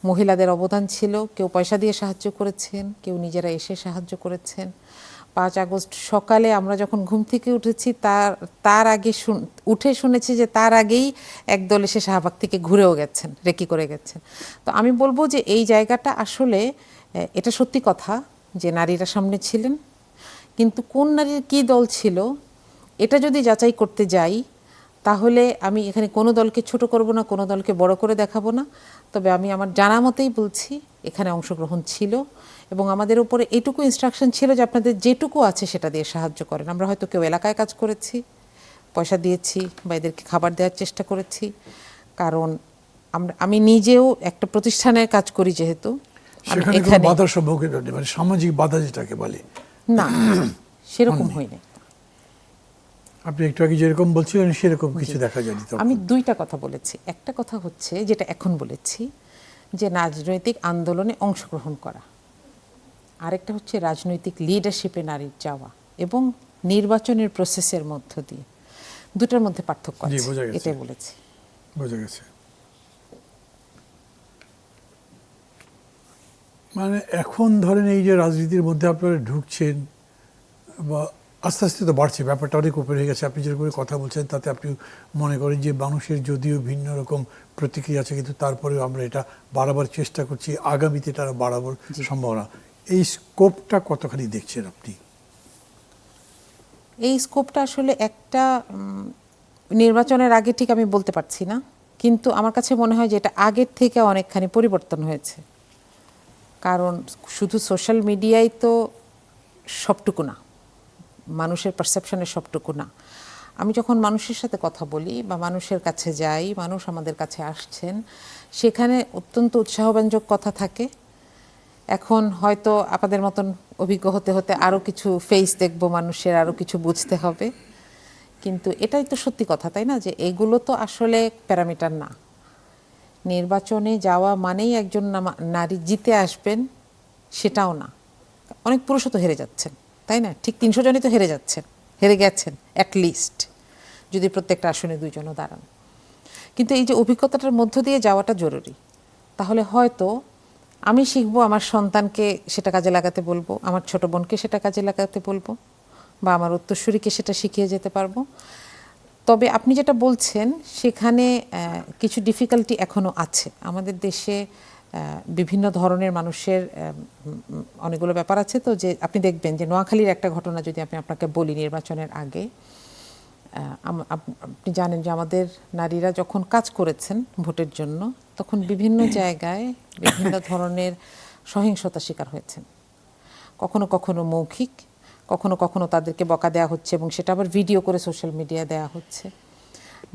মহিলাদের অবদান ছিল। কেউ পয়সা দিয়ে সাহায্য করেছেন, কেউ নিজেরা এসে সাহায্য করেছেন। 5 আগস্ট সকালে আমরা যখন ঘুম থেকে উঠেছি তার আগে উঠে শুনেছি যে তার আগেই একদল এসে শাহবাগ থেকে ঘুরেও গেছেন, রেকি করে গেছেন। তো আমি বলবো যে এই জায়গাটা আসলে এটা সত্যি কথা যে নারীরা সামনে ছিলেন, কিন্তু কোন নারীর কী দল ছিল এটা যদি যাচাই করতে যাই তাহলে আমি এখানে কোনো দলকে ছোট করব না, কোনো দলকে বড় করে দেখাবো না। তবে আমি আমার জানা মতেই বলছি এখানে অংশগ্রহণ ছিল, এবং আমাদের উপরে এইটুকু ইনস্ট্রাকশন ছিল যে আপনাদের যেটুকু আছে সেটা দিয়ে সাহায্য করেন। আমরা হয়তো কেউ এলাকায় কাজ করেছি, পয়সা দিয়েছি বা এদেরকে খাবার দেওয়ার চেষ্টা করেছি, কারণ আমি নিজেও একটা প্রতিষ্ঠানের কাজ করি, যেহেতু সেখানে কোনো বাধার সম্মুখীন হয়নি, মানে সামাজিক বাধা যেটাকে বলে না, সেরকম হয়নি। আপনি একটু আগে যেরকম বলছিলেন সেরকম কিছু দেখা যায়নি। আমি 2টা কথা বলেছি। একটা কথা হচ্ছে যেটা এখন বলেছি যে রাজনৈতিক আন্দোলনে অংশগ্রহণ করা, আরেকটা হচ্ছে রাজনৈতিক লিডারশিপে নারীর যাওয়া এবং নির্বাচনের প্রসেসের মধ্য দিয়ে। দুটার মধ্যে পার্থক্য আছে, এটাই বলেছি। বোঝা গেছে। মানে এখন ধরেন এই যে রাজনীতির মধ্যে আপনারা ঢুকছেন বা আস্তে আস্তে তো বাড়ছে, ব্যাপারটা অনেক উপরে হয়ে গেছে। আপনি যেরকম কথা বলছেন তাতে আপনি মনে করেন যে মানুষের যদিও ভিন্ন রকম প্রতিক্রিয়া আছে, কিন্তু তারপরেও আমরা এটা বাড়াবার চেষ্টা করছি, আগামীতে এটা বাড়াবার সম্ভাবনা। এই স্কোপটা কতখানি দেখছেন আপনি? এই স্কোপটা আসলে একটা নির্বাচনের আগে ঠিক আমি বলতে পারছি না, কিন্তু আমার কাছে মনে হয় যে এটা আগের থেকে অনেকখানি পরিবর্তন হয়েছে। কারণ শুধু সোশ্যাল মিডিয়ায় তো সবটুকু না, মানুষের পারসেপশনের সবটুকু না। আমি যখন মানুষের সাথে কথা বলি বা মানুষের কাছে যাই, মানুষ আমাদের কাছে আসছেন, সেখানে অত্যন্ত উৎসাহব্যঞ্জক কথা থাকে। এখন হয়তো আপনাদের মতন অভিজ্ঞ হতে হতে আরও কিছু ফেস দেখব মানুষের, আরও কিছু বুঝতে হবে, কিন্তু এটাই তো সত্যি কথা, তাই না? যে এগুলো তো আসলে প্যারামিটার না। নির্বাচনে যাওয়া মানেই একজন নারী জিতে আসবেন সেটাও না। অনেক পুরুষও তো হেরে যাচ্ছেন, তাই না? ঠিক 300 জনই তো হেরে গেছেন অ্যাটলিস্ট, যদি প্রত্যেকটা আসনে 2 জনও দাঁড়ান। কিন্তু এই যে অভিজ্ঞতাটার মধ্য দিয়ে যাওয়াটা জরুরি। তাহলে হয়তো আমি শিখবো, আমার সন্তানকে সেটা কাজে লাগাতে বলবো, আমার ছোট বোনকে সেটা কাজে লাগাতে বলবো, বা আমার উত্তরসূরিকে সেটা শিখিয়ে যেতে পারবো। তবে আপনি যেটা বলছেন সেখানে কিছু ডিফিকাল্টি এখনও আছে। আমাদের দেশে বিভিন্ন ধরনের মানুষের অনেকগুলো ব্যাপার আছে। তো যে আপনি দেখবেন যে নোয়াখালীর একটা ঘটনা যদি আমি আপনাকে বলি, নির্বাচনের আগে আপনি জানেন যে আমাদের নারীরা যখন কাজ করেছেন ভোটের জন্য, তখন বিভিন্ন জায়গায় বিভিন্ন ধরনের সহিংসতা শিকার হয়েছেন। কখনো কখনো মৌখিক, কখনো কখনো তাদেরকে বকা দেওয়া হচ্ছে এবং সেটা আবার ভিডিও করে সোশ্যাল মিডিয়ায় দেওয়া হচ্ছে।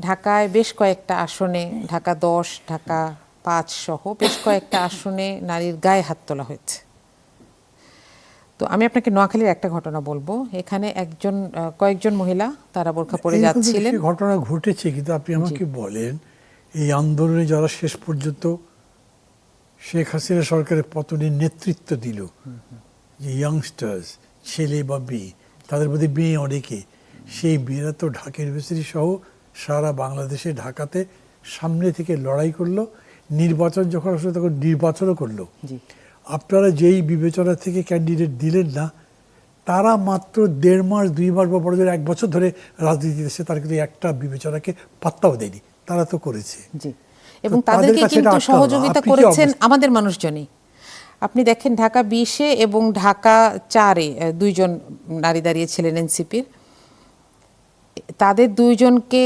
ঢাকায় বেশ কয়েকটা আসনে, ঢাকা 10, ঢাকা 5 সহ বেশ কয়েকটা আসনে নারীর গায়ে হাত তোলা হয়েছে। তো আমি আপনাকে নোয়াখালীর একটা ঘটনা বলবো। এখানে কয়েকজন মহিলা তারা বোরখা পরে যাচ্ছিলেন। ঘটনা ঘটেছে, কিন্তু আপনি আমাকে বলেন এই আন্দোলনে যারা শেষ পর্যন্ত শেখ হাসিনা সরকারের পতনের নেতৃত্ব দিল, যে ইয়াংস্টার্স, ছেলে বা মেয়ে, তাদের মধ্যে মেয়ে অনেকে, সেই মেয়েরা তো ঢাকা ইউনিভার্সিটি সহ সারা বাংলাদেশে ঢাকাতে সামনে থেকে লড়াই করলো। নির্বাচন যখন আসলে তখন নির্বাচনও করলো। আপনারা যেই বিবেচনা থেকে ক্যান্ডিডেট দিলেন না, তারা মাত্র 1.5 মাস 2 মাস বা বড় 1 বছর ধরে রাজনীতিতে এসে তারা কিন্তু একটা বিবেচনাকে পাত্তাও দেয়নি। তারা তো করেছে, এবং তাদেরকে কিন্তু সহযোগিতা করেছেন আমাদের মানুষজনই। আপনি দেখেন ঢাকা 20-এ এবং ঢাকা 4-এ 2 জন নারী দাঁড়িয়েছিলেন এনসিপির। তাদের 2 জনকে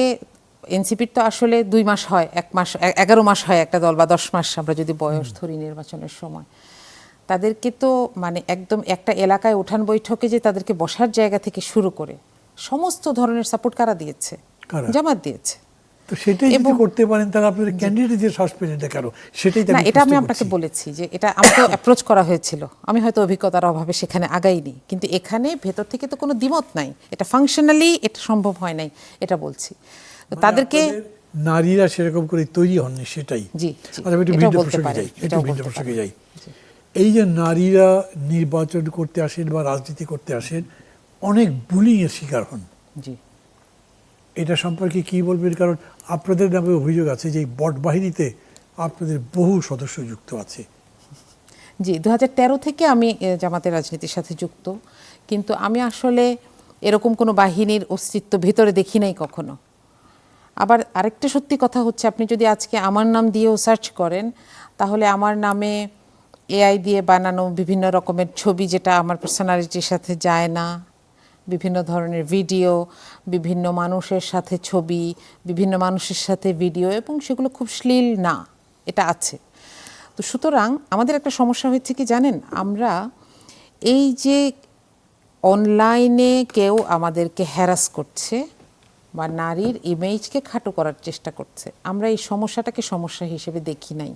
এনসিপির তো আসলে 2 মাস হয়, 1 মাস 11 মাস হয় একটা দল, বা 10 মাস আমরা যদি বয়স ধরি নির্বাচনের সময়। তাদেরকে তো মানে একদম একটা এলাকায় উঠান বৈঠকে যে তাদেরকে বসার জায়গা থেকে শুরু করে সমস্ত ধরনের সাপোর্ট কারা দিয়েছে? কারা? জামাত দিয়েছে। তো সেটাই যদি করতে পারেন তাহলে আপনাদের ক্যান্ডিডেট যে সাসপেন্ডটা কেন, সেটাই তো না, এটা আমি প্রশ্ন আপনাকে করছি। বলেছি যে এটা আমাকে অ্যাপ্রোচ করা হয়েছিল, আমি হয়তো অভিজ্ঞতার অভাবে সেখানে আগাইনি, কিন্তু এখানে ভেতর থেকে তো কোনো দ্বিমত নাই, এটা ফাংশনালি এটা সম্ভব হয় নাই, এটা বলছি। তো মানে তাদেরকে আপনাদের নারীরা সেরকম করে তৈরি হননি, সেটাই। জি, জি, আচ্ছা, আমি একটু এটাও ভিন্ন বলতে প্রসঙ্গে পারেন, যাই, একটু এটাও ভিন্ন বলতে প্রসঙ্গে পারেন। যাই। এই যে নারীরা নির্বাচন করতে আসেন বা রাজনীতি করতে আসেন, অনেক বুলিং এর শিকার হন। জি, এটা সম্পর্কে কি বলবেন? কারণ আপনাদের নামে অভিযোগ আছে যে এই বট বাহিনীতে আপনাদের বহু সদস্য যুক্ত আছে। জি, 2013 থেকে আমি জামাতের রাজনীতির সাথে যুক্ত, কিন্তু আমি আসলে এরকম কোনো বাহিনীর অস্তিত্ব ভিতরে দেখি নাই কখনো। আবার আরেকটা সত্যি কথা হচ্ছে, আপনি যদি আজকে আমার নাম দিয়েও সার্চ করেন, তাহলে আমার নামে এআই দিয়ে বানানো বিভিন্ন রকমের ছবি, যেটা আমার পার্সোনালিটির সাথে যায় না, বিভিন্ন ধরনের ভিডিও, বিভিন্ন মানুষের সাথে ছবি, বিভিন্ন মানুষের সাথে ভিডিও, এবং সেগুলো খুব শ্লীল না, এটা আছে। তো সুতরাং আমাদের একটা সমস্যা হচ্ছে কি জানেন, আমরা এই যে অনলাইনে কেউ আমাদেরকে হ্যারাস করছে বা নারীর ইমেজকে খাটো করার চেষ্টা করছে, আমরা এই সমস্যাটাকে সমস্যা হিসেবে দেখি নাই,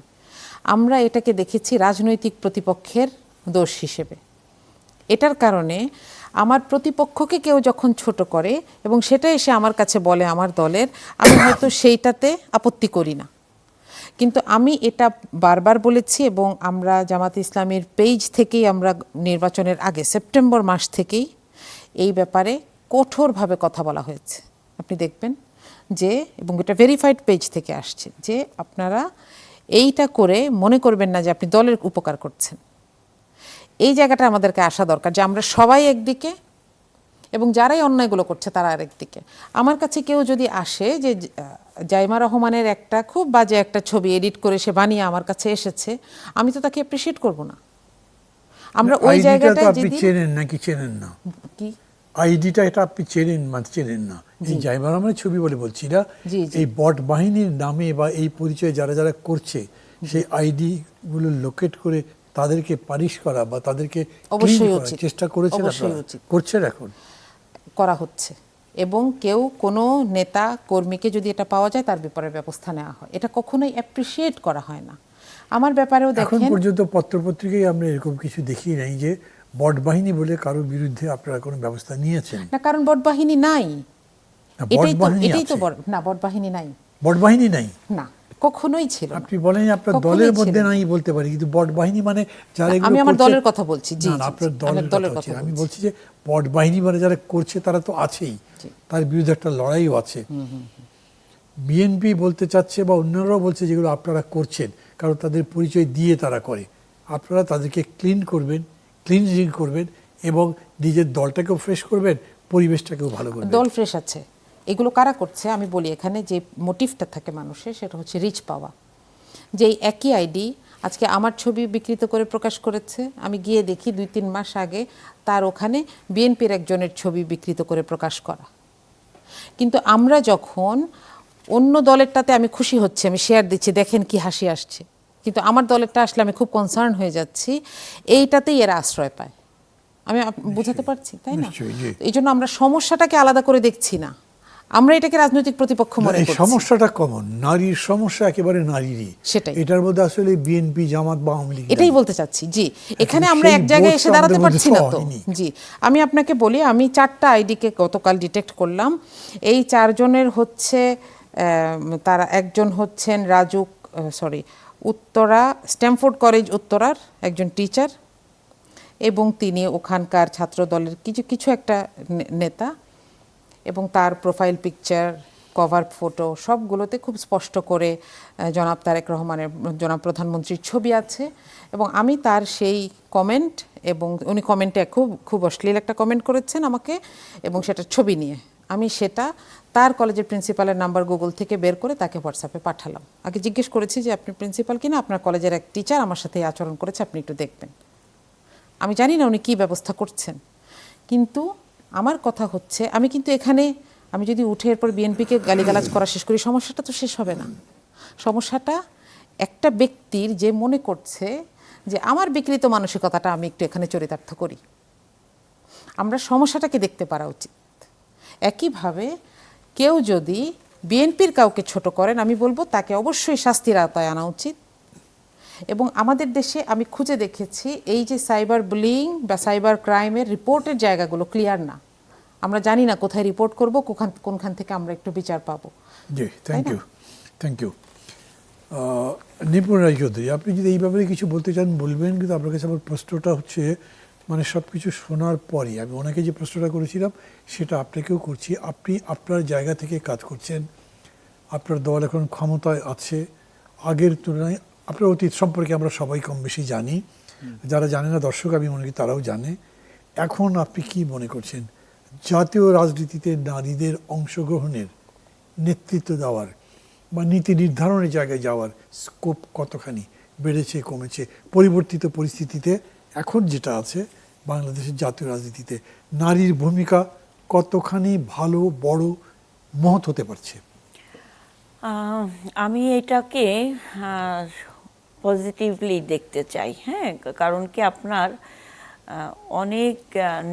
আমরা এটাকে দেখেছি রাজনৈতিক প্রতিপক্ষের দোষ হিসেবে। এটার কারণে আমার প্রতিপক্ষকে কেউ যখন ছোট করে এবং সেটা এসে আমার কাছে বলে আমার দলের, আমি হয়তো সেইটাতে আপত্তি করি না, কিন্তু আমি এটা বারবার বলেছি, এবং আমরা জামাত ইসলামীর পেজ থেকেই আমরা নির্বাচনের আগে সেপ্টেম্বর মাস থেকেই এই ব্যাপারে কঠোরভাবে কথা বলা হয়েছে। আপনি দেখবেন যে, এবং এটা ভেরিফাইড পেজ থেকে আসছে, যে আপনারা এইটা করে মনে করবেন না যে আপনি দলের উপকার করছেন। এই জায়গাটা আমাদেরকে আসা দরকার, যে আমরা সবাই একদিকে এবং যারাই অন্যায়গুলো করছে তারা আরেকদিকে। আমার কাছে কেউ যদি আসে যে জাইমা রহমানের একটা খুব বাজে একটা ছবি এডিট করে সে বানিয়ে আমার কাছে এসেছে, আমি তো তাকে অ্যাপ্রিশিয়েট করব না। আমরা ওই আইডিটা তো জায়গাটায় আপনি চেনেন নাকি চেনেন না? কি আইডিটা এটা আপনি চেনেন মানে চেনেন না? এই জাইমা রহমানের ছবি বলে বলছি না, জি, জি। এই বট বাহিনীর নামে বা এই পরিচয় যারা যারা করছে, সেই আইডি গুলো লোকেট করে তাদেরকে পানিশ করা বা তাদেরকে clean অবশ্যই করার উচিত। চেষ্টা করেছেন অবশ্যই আপনারা? উচিত। করছেন এখন? করা হচ্ছে, এবং কেউ কোনো নেতা কর্মীকে যদি এটা পাওয়া যায় তার ব্যাপারে ব্যবস্থা নেওয়া হয়, এটা কখনোই অ্যাপ্রিশিয়েট করা হয় না। আমার ব্যাপারেও এখন দেখেন, পর্যন্ত পত্রপত্রিকায় আমরা এরকম কিছু দেখি নাই যে বট বাহিনী বলে কারোর বিরুদ্ধে আপনারা কোনো ব্যবস্থা নিয়েছেন। না, কারণ বট বাহিনী নাই, না, বট বাহিনী এটাই তো আছে। বড় না, বট বাহিনী নাই, বট বাহিনী নাই? না, কখনোই ছিল না। আপনি বলেন আপনার কখনোই দলের ছিল মধ্যে না। নাই বলতে পারি, কিন্তু বট বাহিনী মানে যারা এগুলো আমি আমার করছে- দলের কথা বলছি, জি, না, না, জি, আপনার জি, আমি দলের কথা বলছি। আমি বলছি। বলছি যে বট বাহিনী মানে যারা করছে তারা তো আছেই, তার বিরুদ্ধে একটা লড়াইও আছে। বিএনপি বলতে চাচ্ছে বা অন্যরাও বলছে যেগুলো আপনারা করছেন, কারণ তাদের পরিচয় দিয়ে তারা করে। আপনারা তাদেরকে ক্লিন করবেন, ক্লিনজিং করবেন এবং নিজের দলটাকেও ফ্রেশ করবেন, পরিবেশটাকেও ভালো করবেন। দল ফ্রেশ আছে। এগুলো কারা করছে আমি বলি, এখানে যে মোটিভটা থাকে মানুষের সেটা হচ্ছে রিচ পাওয়া। যে এই একই আইডি আজকে আমার ছবি বিকৃত করে প্রকাশ করেছে, আমি গিয়ে দেখি 2-3 মাস আগে তার ওখানে বিএনপির একজনের ছবি বিকৃত করে প্রকাশ করা। কিন্তু আমরা যখন অন্য দলেরটাতে আমি খুশি হচ্ছে, আমি শেয়ার দিচ্ছি, দেখেন কি হাসি আসছে, কিন্তু আমার দলেরটা আসলে আমি খুব কনসার্ন হয়ে যাচ্ছি, এইটাতেই এরা আশ্রয় পায়। আমি বুঝাতে পারছি, তাই না? নিশ্চয়ই, জি। এই জন্য আমরা সমস্যাটাকে আলাদা করে দেখছি না, আমরা এটাকে রাজনৈতিক প্রতিপক্ষ মনে এই করছি। সমস্যাটা কমন, নারীর সমস্যা একেবারে নারীরই। সেটাই। এটার মধ্যে আসলে বিএনপি, জামাত বা আওয়ামী লীগ এটাই নাই। বলতে চাচ্ছি, জি। এখানে আমরা সেই এক জায়গায় বোধটা এসে দাঁড়াতে আমাদের পারছি মধ্যে না তো। হয়নি। জি, আমি আপনাকে বলি, আমি 4টা আইডিকে গতকাল ডিটেক্ট করলাম। এই 4 জনের হচ্ছে তারা একজন হচ্ছেন উত্তরা স্ট্যামফোর্ড কলেজ উত্তরার একজন টিচার, এবং তিনি ওখানকার ছাত্র দলের কিছু একটা নেতা, এবং তার প্রোফাইল পিকচার, কভার ফটো সবগুলোতে খুব স্পষ্ট করে জনাব তারেক রহমানের, জনাব প্রধানমন্ত্রীর ছবি আছে। এবং আমি তার সেই কমেন্ট, এবং উনি কমেন্টে খুব অশ্লীল একটা কমেন্ট করেছেন আমাকে, এবং সেটা ছবি নিয়ে আমি সেটা তার কলেজের প্রিন্সিপালের নাম্বার গুগল থেকে বের করে তাকে হোয়াটসঅ্যাপে পাঠালাম। আগে জিজ্ঞেস করেছি যে আপনি প্রিন্সিপাল কিনা, আপনার কলেজের এক টিচার আমার সাথে এই আচরণ করেছে, আপনি একটু দেখবেন। আমি জানি না উনি কী ব্যবস্থা করছেন, কিন্তু আমার কথা হচ্ছে, আমি কিন্তু এখানে আমি যদি উঠে এরপর বিএনপিকে গালিগালাজ করা শেষ করি, সমস্যাটা তো শেষ হবে না। সমস্যাটা একটা ব্যক্তির যে মনে করছে যে আমার বিকৃত মানসিকতাটা আমি একটু এখানে চরিতার্থ করি। আমরা সমস্যাটাকে দেখতে পারা উচিত। একইভাবে কেউ যদি বিএনপির কাউকে ছোট করেন, আমি বলবো তাকে অবশ্যই শাস্তির আওতায় আনা উচিত। এবং আমাদের দেশে আমি খুঁজে দেখেছি এই যে সাইবার বুলিং বা সাইবার ক্রাইমের রিপোর্টের জায়গাগুলো ক্লিয়ার না। আমরা জানি না কোথায় রিপোর্ট করব, কোনখান থেকে আমরা একটু বিচার পাবো। জি, থ্যাংক ইউ। নিপুণ রায়চৌধুরী, আপনি যদি এই ব্যাপারে কিছু বলতে চান বলবেন, কিন্তু আপনার কাছে আমার প্রশ্নটা হচ্ছে মানে সব কিছু শোনার পরই আমি ওনাকে যে প্রশ্নটা করেছিলাম সেটা আপনাকেও করছি। আপনি আপনার জায়গা থেকে কাজ করছেন, আপনার দল এখন ক্ষমতায় আছে, আগের তুলনায় আপনার অতীত সম্পর্কে আমরা সবাই কম বেশি জানি, যারা জানে না দর্শক আমি মনে করি তারাও জানে। এখন আপনি কি মনে করছেন জাতীয় রাজনীতিতে নারীদের অংশগ্রহণের, নেতৃত্ব দেওয়ার বা নীতি নির্ধারণের জায়গায় যাওয়ার স্কোপ কতখানি বেড়েছে কমেছে পরিবর্তিত পরিস্থিতিতে? এখন যেটা আছে বাংলাদেশের জাতীয় রাজনীতিতে নারীর ভূমিকা কতখানি ভালো, বড়, মহৎ হতে পারছে? আমি এটাকে পজিটিভলি দেখতে চাই। হ্যাঁ, কারণ কি আপনার অনেক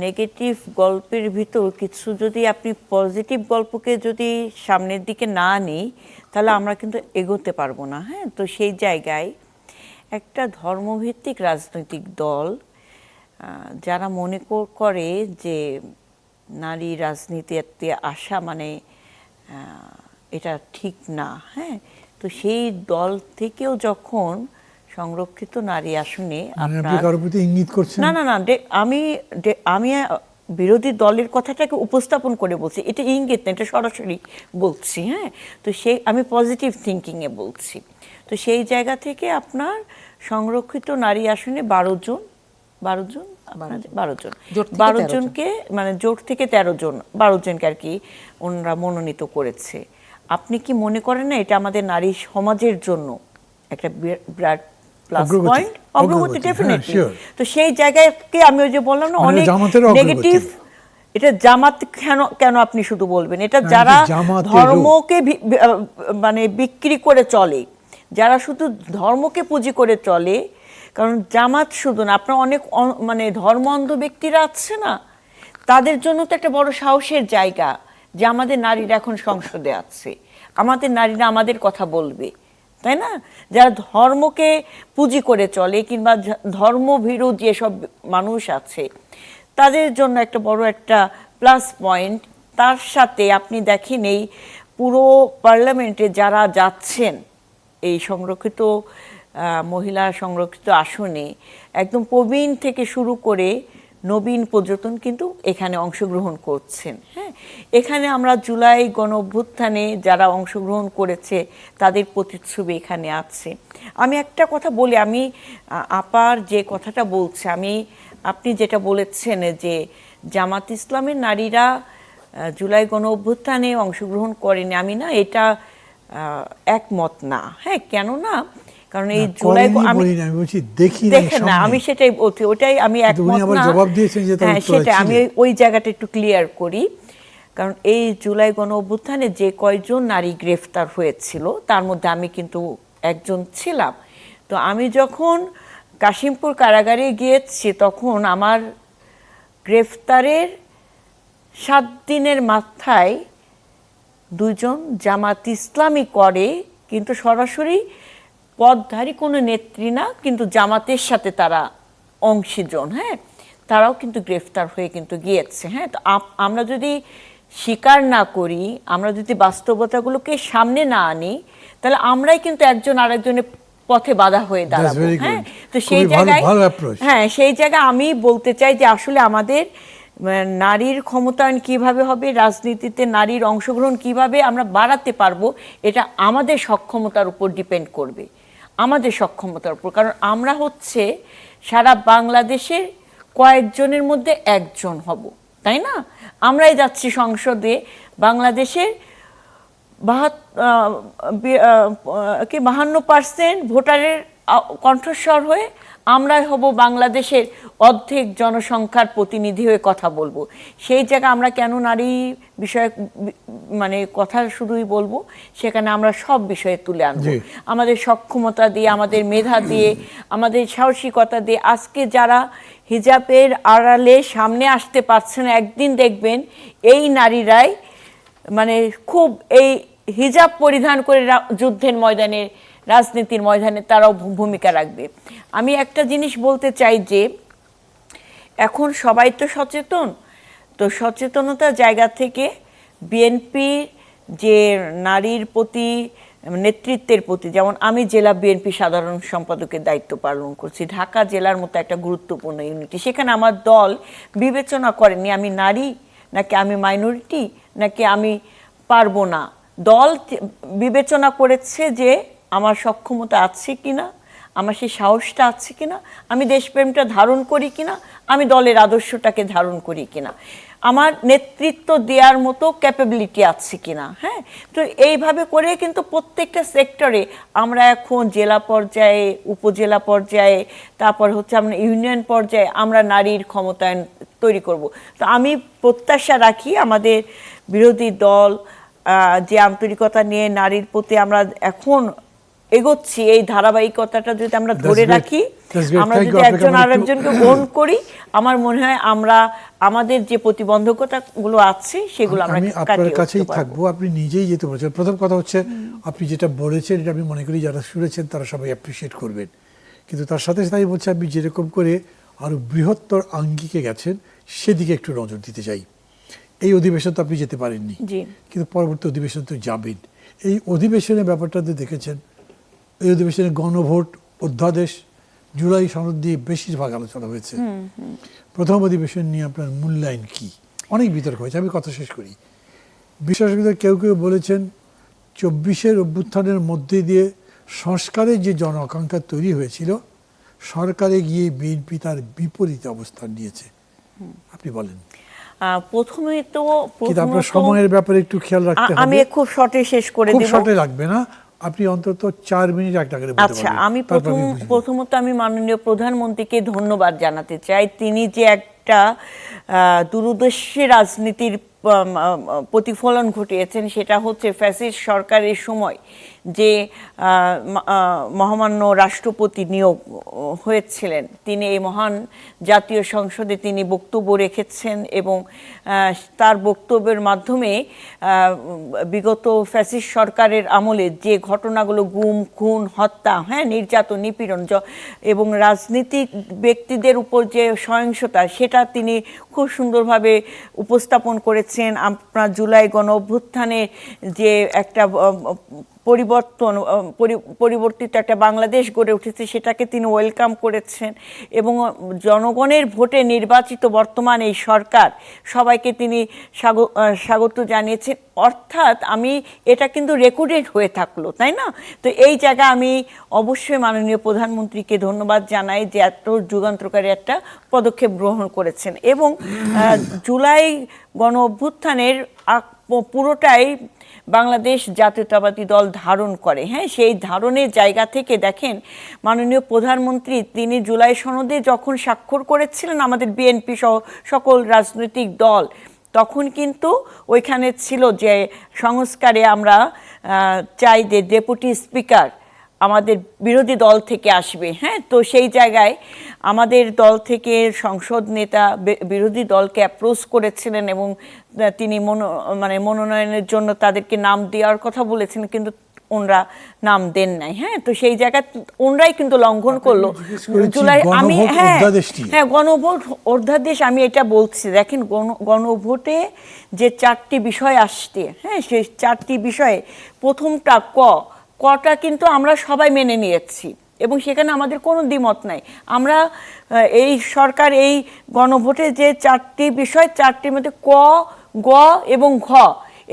নেগেটিভ গল্পের ভিতর কিছু যদি আপনি পজিটিভ গল্পকে যদি সামনের দিকে না নিই তাহলে আমরা কিন্তু এগোতে পারবো না। হ্যাঁ, তো সেই জায়গায় একটা ধর্মভিত্তিক রাজনৈতিক দল যারা মনে করে যে নারী রাজনীতিতে আসা মানে এটা ঠিক না, হ্যাঁ, তো সেই দল থেকেও যখন সংরক্ষিত নারী আসনে ইঙ্গিত করছেন, না না না, আমি বিরোধী দলের কথাটাকে উপস্থাপন করে বলছি, এটা ইঙ্গিত না, এটা সরাসরি বলছি। হ্যাঁ, তো সেই আমি পজিটিভ থিঙ্কিংয়ে বলছি। তো সেই জায়গা থেকে আপনার সংরক্ষিত নারী আসনে 12 জনকে মানে জোট থেকে 13 জন 12 জনকে আর কি ওনারা মনোনীত করেছে। আপনি কি মনে করেন না এটা আমাদের নারী সমাজের জন্য একটা বিরাট প্লাস পয়েন্ট, অগ্রগতি? ডেফিনেটলি। তো সেই জায়গাকে আমি ওই যে বললাম না অনেক নেগেটিভ, এটা জামাত কেন আপনি শুধু বলবেন, এটা যারা ধর্মকে মানে বিক্রি করে চলে, যারা শুধু ধর্মকে পুঁজি করে চলে, কারণ জামাত শুধু না, আপনার অনেক মানে ধর্ম অন্ধ ব্যক্তিরা আছে না, তাদের জন্য তো একটা বড় সাহসের জায়গা যে আমাদের নারীরা এখন সংসদে আছে, আমাদের নারীরা আমাদের কথা বলবে, তাই না? যারা ধর্মকে পুঁজি করে চলে কিংবা ধর্মভীরু যেসব মানুষ আছে তাদের জন্য একটা বড় একটা প্লাস পয়েন্ট। তার সাথে আপনি দেখেন এই পুরো পার্লামেন্টে যারা যাচ্ছেন এই সংরক্ষিত মহিলা সংরক্ষিত আসনে, একদম প্রবীণ থেকে শুরু করে নবীন পর্যন্ত কিন্তু এখানে অংশগ্রহণ করছেন। হ্যাঁ, এখানে আমরা জুলাই গণ অভ্যুত্থানে যারা অংশগ্রহণ করেছে তাদের প্রতিচ্ছবি এখানে আছে। আমি একটা কথা বলি, আমি আপার যে কথাটা বলছে, আপনি যেটা বলেছেন যে জামাত ইসলামের নারীরা জুলাই গণ অভ্যুত্থানে অংশগ্রহণ করেনি, আমি না এটা একমত না। হ্যাঁ, কেন না, কারণ এই জুলাই দেখেন না, আমি সেটাই বলছি, ওটাই আমি একমত না। হ্যাঁ, সেটা আমি ওই জায়গাটা একটু ক্লিয়ার করি। কারণ এই জুলাই গণ অভ্যুত্থানে যে কয়জন নারী গ্রেফতার হয়েছিল তার মধ্যে আমি কিন্তু একজন ছিলাম। তো আমি যখন কাশিমপুর কারাগারে গিয়েছি তখন আমার গ্রেফতারের 7 দিনের মাথায় 2 জন জামাত ইসলামী করে, কিন্তু সরাসরি পদধারী কোনো নেত্রী না, কিন্তু জামাতের সাথে তারা অংশীজন। হ্যাঁ, তারাও কিন্তু গ্রেফতার হয়ে কিন্তু গিয়েছে। হ্যাঁ, তো আমরা যদি স্বীকার না করি, আমরা যদি বাস্তবতাগুলোকে সামনে না আনি, তাহলে আমরাই কিন্তু একজন আরেকজনের পথে বাধা হয়ে দাঁড়াবো। হ্যাঁ, তো সেই জায়গায় সেই জায়গায় আমি বলতে চাই যে আসলে আমাদের নারীর ক্ষমতায়ন কিভাবে হবে, রাজনীতিতে নারীর অংশগ্রহণ কিভাবে আমরা বাড়াতে পারবো, এটা আমাদের সক্ষমতার উপর ডিপেন্ড করবে, আমাদের সক্ষমতার উপর। কারণ আমরা হচ্ছে সারা বাংলাদেশের কয়েকজনের মধ্যে একজন হব, তাই না? আমরাই যাচ্ছি সংসদে বাংলাদেশের 52% ভোটারের কণ্ঠস্বর হয়ে আমরাই হব বাংলাদেশের অর্ধেক জনসংখ্যার প্রতিনিধি হয়ে কথা বলবো। সেই জায়গায় আমরা কেন নারী বিষয়ে মানে কথা শুধুই বলবো, সেখানে আমরা সব বিষয়ে তুলে আনবো, আমাদের সক্ষমতা দিয়ে, আমাদের মেধা দিয়ে, আমাদের সাহসিকতা দিয়ে। আজকে যারা হিজাবের আড়ালে সামনে আসতে পারছে না, একদিন দেখবেন এই নারীরাই মানে খুব এই হিজাব পরিধান করে যুদ্ধের ময়দানে, রাজনীতির ময়দানে তারাও ভূমিকা রাখবে। আমি একটা জিনিস বলতে চাই যে এখন সবাই তো সচেতন, তো সচেতনতার জায়গা থেকে বিএনপির যে নারীর প্রতি, নেতৃত্বের প্রতি, যেমন আমি জেলা বিএনপি সাধারণ সম্পাদকের দায়িত্ব পালন করছি, ঢাকা জেলার মতো একটা গুরুত্বপূর্ণ ইউনিটি, সেখানে আমার দল বিবেচনা করেনি আমি নারী নাকি আমি মাইনরিটি নাকি আমি পারবো না। দল বিবেচনা করেছে যে আমার সক্ষমতা আছে কিনা, আমার সেই সাহসটা আছে কিনা, আমি দেশপ্রেমটা ধারণ করি কিনা, আমি দলের আদর্শটাকে ধারণ করি কিনা, আমার নেতৃত্ব দেওয়ার মতো ক্যাপাবিলিটি আছে কিনা। হ্যাঁ, তো এইভাবে করে কিন্তু প্রত্যেকটা সেক্টরে আমরা এখন জেলা পর্যায়ে, উপজেলা পর্যায়ে, তারপর হচ্ছে আমরা ইউনিয়ন পর্যায়ে আমরা নারীর ক্ষমতায়ন তৈরি করব। তো আমি প্রত্যাশা রাখি আমাদের বিরোধী দল যে আন্তরিকতা নিয়ে নারীর প্রতি আমরা এখন এগোচ্ছি, এই ধারাবাহিকতাটা যদি আমরা ধরে রাখি, আমরা যদি একজন আরেকজনকে গ্রহণ করি, আমার মনে হয় আমরা আমাদের যে প্রতিবন্ধকতাগুলো আছে সেগুলো আমরা আপনার কাছেই থাকবো। আপনি নিজেই যেতে বলেছেন, প্রথম কথা হচ্ছে আপনি যেটা বলেছেন এটা আমি মনে করি যারা শুনেছেন তারা সবাই অ্যাপ্রিসিয়েট করবেন, কিন্তু তার সাথে সাথে আমি বলছি আপনি যেরকম করে আরো বৃহত্তর আঙ্গিকে গেছেন সেদিকে একটু নজর দিতে চাই। এই অধিবেশন তো আপনি যেতে পারেননি, কিন্তু পরবর্তী অধিবেশন তো যাবেন। এই অধিবেশনের ব্যাপারটা দেখেছেন, এই অধিবেশনে গণভোট, অধ্যাদেশ, জুলাই সনদ দিয়ে বেশিরভাগ আলোচনা হয়েছে। প্রথম অধিবেশন নিয়ে আপনার মূল্যায়ন কি? অনেক বিতর্ক হয়েছে, আমি কথা শেষ করি। বিশেষজ্ঞদের কেউ কেউ বলেছেন 24-এর অভ্যুত্থানের মধ্যে দিয়ে সংস্কারের যে জন আকাঙ্ক্ষা তৈরি হয়েছিল, সরকারে গিয়ে বিএনপি তার বিপরীত অবস্থান নিয়েছে। আপনি বলেন। প্রথমে তো আপনার সময়ের ব্যাপারে একটু খেয়াল রাখতে হবে। আমি খুব শর্টে শেষ করে দেব। খুব শর্টে লাগবে না, আপনি অন্তত 4 মিনিট একটা করে বলতে পারবেন। আচ্ছা, আমি প্রথমত আমি মাননীয় প্রধানমন্ত্রীকে ধন্যবাদ জানাতে চাই। তিনি যে একটা দূরদর্শী রাজনীতির প্রতিফলন ঘটিয়েছেন, সেটা হচ্ছে ফ্যাসিস্ট সরকারের সময় যে মহামান্য রাষ্ট্রপতি নিয়োগ হয়েছিলেন, তিনি এই মহান জাতীয় সংসদে তিনি বক্তব্য রেখেছেন এবং তার বক্তব্যের মাধ্যমে বিগত ফ্যাসিস্ট সরকারের আমলে যে ঘটনাগুলো, গুম, খুন, হত্যা, হ্যাঁ, নির্যাতন, নিপীড়ন এবং রাজনীতিক ব্যক্তিদের উপর যে সহিংসতা, সেটা তিনি খুব সুন্দরভাবে উপস্থাপন করেছেন। আপনার জুলাই গণ অভ্যুত্থানের যে একটা পরিবর্তিত একটা বাংলাদেশ গড়ে উঠেছে, সেটাকে তিনি ওয়েলকাম করেছেন এবং জনগণের ভোটে নির্বাচিত বর্তমান এই সরকার সবাইকে তিনি স্বাগত জানিয়েছেন। অর্থাৎ আমি এটা কিন্তু রেকর্ডেড হয়ে থাকলো, তাই না? তো এই জায়গায় আমি অবশ্যই মাননীয় প্রধানমন্ত্রীকে ধন্যবাদ জানাই যে এত যুগান্তকারী একটা পদক্ষেপ গ্রহণ করেছেন এবং জুলাই গণ অভ্যুত্থানের পুরোটাই বাংলাদেশ জাতীয়তাবাদী দল ধারণ করে। হ্যাঁ, সেই ধারণের জায়গা থেকে দেখেন মাননীয় প্রধানমন্ত্রী তিনি জুলাই সনদে যখন স্বাক্ষর করেছিলেন আমাদের বিএনপি সহ সকল রাজনৈতিক দল, তখন কিন্তু ওইখানে ছিল যে সংস্কারে আমরা চাই যে ডেপুটি স্পিকার আমাদের বিরোধী দল থেকে আসবে। হ্যাঁ, তো সেই জায়গায় আমাদের দল থেকে সংসদ নেতা বিরোধী দলকে অ্যাপ্রোচ করেছিলেন এবং তিনি মনোনয়নের জন্য তাদেরকে নাম দেওয়ার কথা বলেছেন, কিন্তু ওনরা নাম দেন নাই। হ্যাঁ, তো সেই জায়গায় ওনরাই কিন্তু লঙ্ঘন করলো জুলাই। আমি হ্যাঁ গণভোট অধ্যাদেশ আমি এটা বলছি, দেখেন গণভোটে যে 4টি বিষয় আসছে, হ্যাঁ, সেই 4টি বিষয়ে প্রথমটা কটা কিন্তু আমরা সবাই মেনে নিয়েছি এবং সেখানে আমাদের কোনো দ্বিমত নাই। আমরা এই সরকার এই গণভোটে যে 4টি বিষয়, 4টির মধ্যে ক, গ এবং ঘ,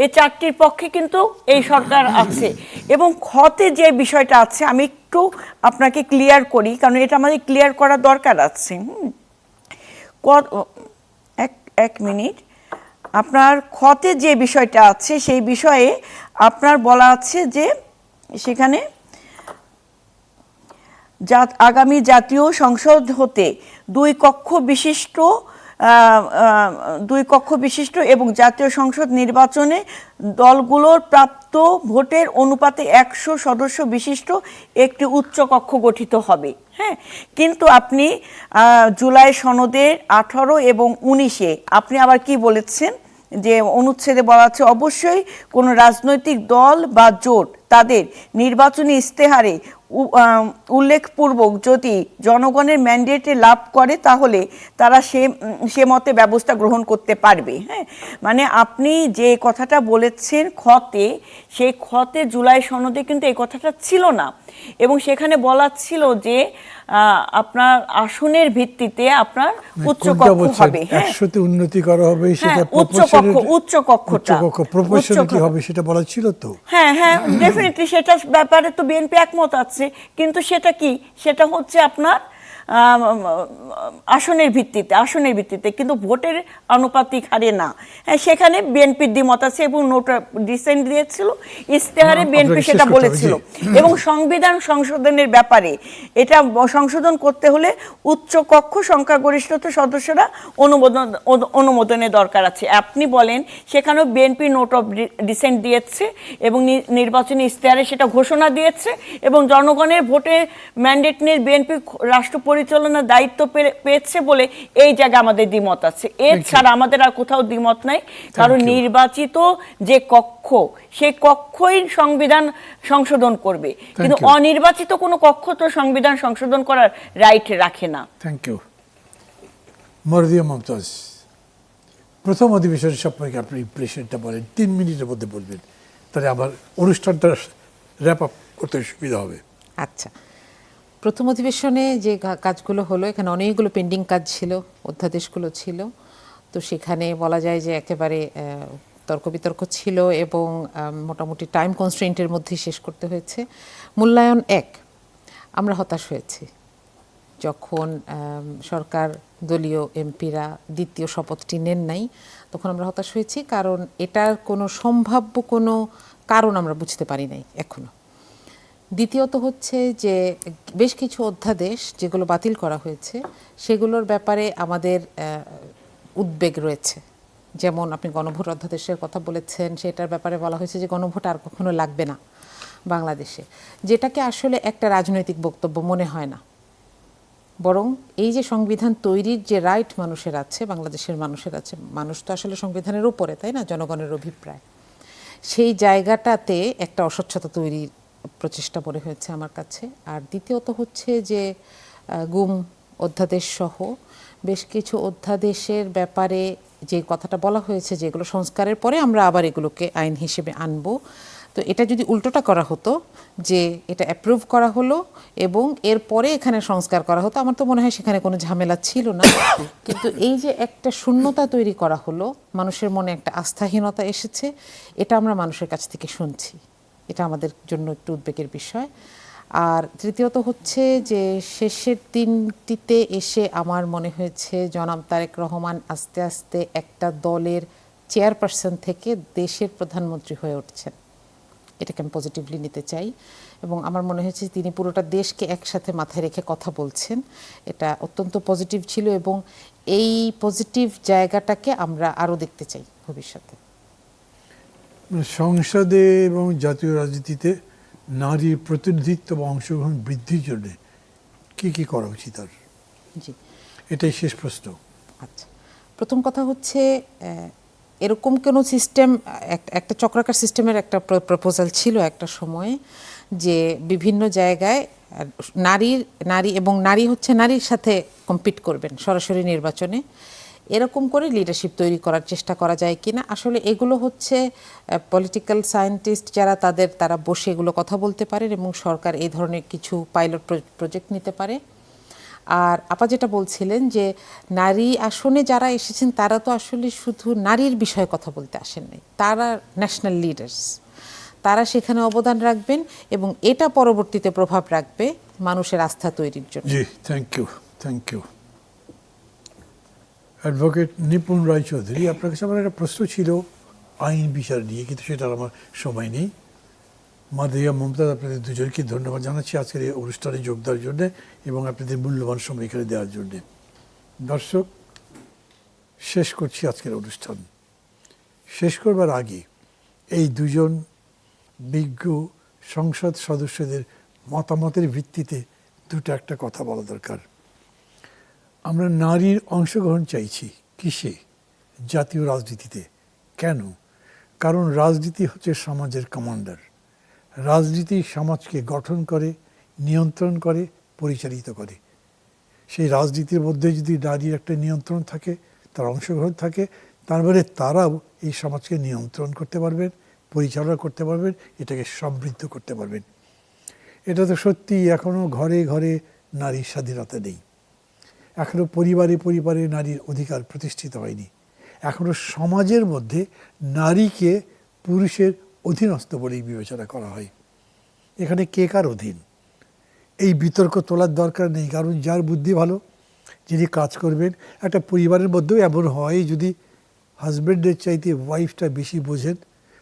এই 4টির পক্ষে কিন্তু এই সরকার আছে এবং খতে যে বিষয়টা আছে আমি একটু আপনাকে ক্লিয়ার করি, কারণ এটা আমাদের ক্লিয়ার করা দরকার আছে। এক মিনিট, আপনার খতে যে বিষয়টা আছে সেই বিষয়ে আপনার বলা আছে যে সেখানে আগামী জাতীয় সংসদ হতে দুই কক্ষ বিশিষ্ট এবং জাতীয় সংসদ নির্বাচনে দলগুলোর প্রাপ্ত ভোটের অনুপাতে 100 সদস্য বিশিষ্ট একটি উচ্চ কক্ষ গঠিত হবে। হ্যাঁ, কিন্তু আপনি জুলাই সনদের 18 এবং 19-এ আপনি আবার কি বলেছেন যে অনুচ্ছেদে বলা আছে অবশ্যই কোনো রাজনৈতিক দল বা জোট তাদের নির্বাচনী ইশতেহারে উল্লেখপূর্বক যদি জনগণের ম্যান্ডেটে লাভ করে তাহলে তারা সে মতে ব্যবস্থা গ্রহণ করতে পারবে। হ্যাঁ, মানে আপনি যে কথাটা বলেছেন খতে, সেই খতে জুলাই সনদে কিন্তু এই কথাটা ছিল না, এবং সেখানে বলা ছিল যে আপনার আসনের ভিত্তিতে আপনার উচ্চ কক্ষ হবে। হ্যাঁ, 100তে উন্নতি করা হবে, সেটা উচ্চ কক্ষটা প্রপোর্শনালিটি হবে, সেটা বলা ছিল তো। হ্যাঁ হ্যাঁ, ডেফিনেটলি সেটা ব্যাপারে তো বিএনপি একমত আছে, কিন্তু সেটা কি, সেটা হচ্ছে আপনার আসনের ভিত্তিতে কিন্তু ভোটের আনুপাতিক হারে না। হ্যাঁ, সেখানে বিএনপির দ্বিমত আছে এবং নোট ডিসেন্ট দিয়েছিল, ইশতেহারে বিএনপি সেটা বলেছিল। এবং সংবিধান সংশোধনের ব্যাপারে এটা সংশোধন করতে হলে উচ্চ কক্ষ সংখ্যাগরিষ্ঠতা সদস্যরা অনুমোদনের দরকার আছে। আপনি বলেন সেখানেও বিএনপি নোট অফ ডিসেন্ট দিয়েছে এবং নির্বাচনী ইশতেহারে সেটা ঘোষণা দিয়েছে, এবং জনগণের ভোটে ম্যান্ডেট নিয়ে বিএনপি রাষ্ট্র পরিচালনার দায়িত্ব পেয়েছে বলে এই জায়গায় আমাদের দ্বিমত আছে। এছাড়া আমাদের আর কোথাও দ্বিমত নাই, কারণ নির্বাচিত যে কক্ষ, সেই কক্ষই সংবিধান সংশোধন করবে, কিন্তু অনির্বাচিত কোনো কক্ষ তো সংবিধান সংশোধন করার রাইট রাখে না। Thank you. মারদিয়া মমতাজ, প্রথম অধিবেশনের সম্পর্কে আপনি ইমপ্রেশনটা বলেন, 3 মিনিটের মধ্যে বলবেন, তাহলে আবার অনুষ্ঠানটা র্যাপ আপ করতে সুবিধা হবে। আচ্ছা, প্রথম অধিবেশনে যে কাজগুলো হলো, এখানে অনেকগুলো পেন্ডিং কাজ ছিল, অধ্যাদেশগুলো ছিল, তো সেখানে বলা যায় যে একেবারে তর্ক বিতর্ক ছিল এবং মোটামুটি টাইম কনস্ট্রেন্টের মধ্যেই শেষ করতে হয়েছে। মূল্যায়ন 1, আমরা হতাশ হয়েছি যখন সরকার দলীয় এমপিরা দ্বিতীয় শপথটি নেন নাই, তখন আমরা হতাশ হয়েছি, কারণ এটার কোনো সম্ভাব্য কোনো কারণ আমরা বুঝতে পারি নাই এখনো। দ্বিতীয়ত হচ্ছে যে বেশ কিছু অধ্যাদেশ যেগুলো বাতিল করা হয়েছে সেগুলোর ব্যাপারে আমাদের উদ্বেগ রয়েছে। যেমন আপনি গণভোট অধ্যাদেশের কথা বলেছেন, সেটার ব্যাপারে বলা হয়েছে যে গণভোট আর কখনো লাগবে না বাংলাদেশে, যেটাকে আসলে একটা রাজনৈতিক বক্তব্য মনে হয় না, বরং এই যে সংবিধান তৈরির যে রাইট মানুষের আছে, বাংলাদেশের মানুষের আছে, মানুষ তো আসলে সংবিধানের উপরে, তাই না, জনগণের অভিপ্রায়, সেই জায়গাটাতে একটা অস্বচ্ছতা তৈরির প্রচেষ্টা মনে হয়েছে আমার কাছে। আর দ্বিতীয়ত হচ্ছে যে গুম অধ্যাদেশ সহ বেশ কিছু অধ্যাদেশের ব্যাপারে যে কথাটা বলা হয়েছে, যেগুলো সংস্কারের পরে আমরা আবার এগুলোকে আইন হিসেবে আনবো, তো এটা যদি উল্টোটা করা হতো যে এটা অ্যাপ্রুভ করা হলো এবং এরপরে এখানে সংস্কার করা হতো, আমার তো মনে হয় সেখানে কোনো ঝামেলা ছিল না। কিন্তু এই যে একটা শূন্যতা তৈরি করা হলো, মানুষের মনে একটা আস্থাহীনতা এসেছে, এটা আমরা মানুষের কাছ থেকে শুনছি, এটা আমাদের জন্য একটু উদ্বেগের বিষয়। আর তৃতীয়ত হচ্ছে যে শেষের দিনটিতে এসে আমার মনে হয়েছে জনাব তারেক রহমান আস্তে আস্তে একটা দলের চেয়ারপারসন থেকে দেশের প্রধানমন্ত্রী হয়ে উঠছেন, এটাকে আমি পজিটিভলি নিতে চাই, এবং আমার মনে হয়েছে তিনি পুরোটা দেশকে একসাথে মাথায় রেখে কথা বলছেন, এটা অত্যন্ত পজিটিভ ছিল, এবং এই পজিটিভ জায়গাটাকে আমরা আরও দেখতে চাই ভবিষ্যতে। সংসদে এবং জাতীয় রাজনীতিতে নারীর প্রতিনিধিত্ব বা অংশগ্রহণ বৃদ্ধির জন্য কি কি করা উচিত? আর জি, এটাই শেষ প্রশ্ন। আচ্ছা, প্রথম কথা হচ্ছে এরকম কোনো সিস্টেম, একটা চক্রাকার সিস্টেমের একটা প্রপোজাল ছিল একটা সময়ে, যে বিভিন্ন জায়গায় নারী হচ্ছে নারীর সাথে কম্পিট করবেন সরাসরি নির্বাচনে, এরকম করে লিডারশিপ তৈরি করার চেষ্টা করা যায় কিনা। আসলে এগুলো হচ্ছে পলিটিক্যাল সায়েন্টিস্ট যারা তারা বসে এগুলো কথা বলতে পারেন, এবং সরকার এই ধরনের কিছু পাইলট প্রজেক্ট নিতে পারে। আর আপা যেটা বলছিলেন যে নারী আসনে যারা এসেছেন তারা তো আসলে শুধু নারীর বিষয়ে কথা বলতে আসেন নাই, তারা ন্যাশনাল লিডার্স, তারা সেখানে অবদান রাখবেন এবং এটা পরবর্তীতে প্রভাব রাখবে মানুষের আস্থা তৈরির জন্য। জি, থ্যাংক ইউ। অ্যাডভোকেট নিপুণ রায়চৌধুরী, আপনার কাছে আমার একটা প্রশ্ন ছিল আইন বিচার নিয়ে, কিন্তু সেটার আমার সময় নেই। মাদিয়া, মমতাজ, আপনাদের দুজনকে ধন্যবাদ জানাচ্ছি আজকের এই অনুষ্ঠানে যোগ দেওয়ার জন্য এবং আপনাদের মূল্যবান সময় এখানে দেওয়ার জন্য। দর্শক, শেষ করছি আজকের অনুষ্ঠান। শেষ করবার আগে এই দুজন বিজ্ঞ সংসদ সদস্যদের মতামতের ভিত্তিতে একটা কথা বলা দরকার। আমরা নারীর অংশগ্রহণ চাইছি কিসে? জাতীয় রাজনীতিতে। কেন? কারণ রাজনীতি হচ্ছে সমাজের কমান্ডার। রাজনীতি সমাজকে গঠন করে, নিয়ন্ত্রণ করে, পরিচালিত করে। সেই রাজনীতির মধ্যে যদি নারীর একটা নিয়ন্ত্রণ থাকে, তার অংশগ্রহণ থাকে, তার মানে তারাও এই সমাজকে নিয়ন্ত্রণ করতে পারবেন, পরিচালনা করতে পারবেন, এটাকে সমৃদ্ধ করতে পারবেন। এটা তো সত্যি, এখনও ঘরে ঘরে নারীর স্বাধীনতা নেই। এখনও পরিবারে পরিবারে নারীর অধিকার প্রতিষ্ঠিত হয়নি। এখনও সমাজের মধ্যে নারীকে পুরুষের অধীনস্থ বলেই বিবেচনা করা হয়। এখানে কে কার অধীন এই বিতর্ক তোলার দরকার নেই, কারণ যার বুদ্ধি ভালো, যিনি কাজ করবেন। একটা পরিবারের মধ্যেও এমন হয়, যদি হাজব্যান্ডের চাইতে ওয়াইফটা বেশি বোঝেন,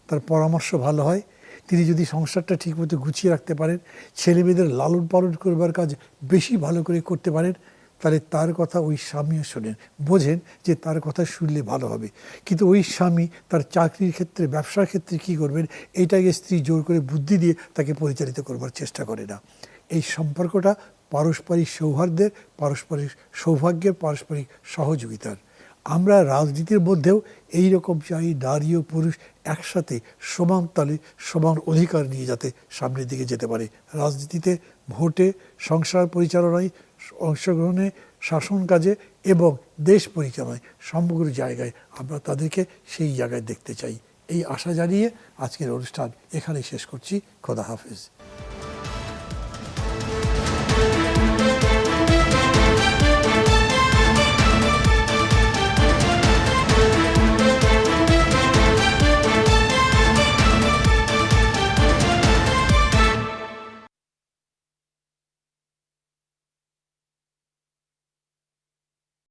তার পরামর্শ ভালো হয়, তিনি যদি সংসারটা ঠিকমতো গুছিয়ে রাখতে পারেন, ছেলে মেয়েদের লালন পালন করবার কাজ বেশি ভালো করে করতে পারেন, তাহলে তার কথা ওই স্বামীও শোনেন, বোঝেন যে তার কথা শুনলে ভালো হবে। কিন্তু ওই স্বামী তার চাকরির ক্ষেত্রে, ব্যবসার ক্ষেত্রে কী করবেন, এইটাকে স্ত্রী জোর করে বুদ্ধি দিয়ে তাকে পরিচালিত করবার চেষ্টা করে না। এই সম্পর্কটা পারস্পরিক সৌহার্দ্যের, পারস্পরিক সৌভাগ্যের, পারস্পরিক সহযোগিতার। আমরা রাজনীতির মধ্যেও এই রকম চাই, নারী ও পুরুষ একসাথে সমান তালে সমান অধিকার নিয়ে যাতে সামনের দিকে যেতে পারে। রাজনীতিতে, ভোটে, সংসার পরিচালনায়, অংশগ্রহণে, শাসন কাজে এবং দেশ পরিচালনায়, সমগ্র জায়গায় আমরা তাদেরকে সেই জায়গায় দেখতে চাই। এই আশা জানিয়ে আজকের অনুষ্ঠান এখানেই শেষ করছি। খোদা হাফেজ।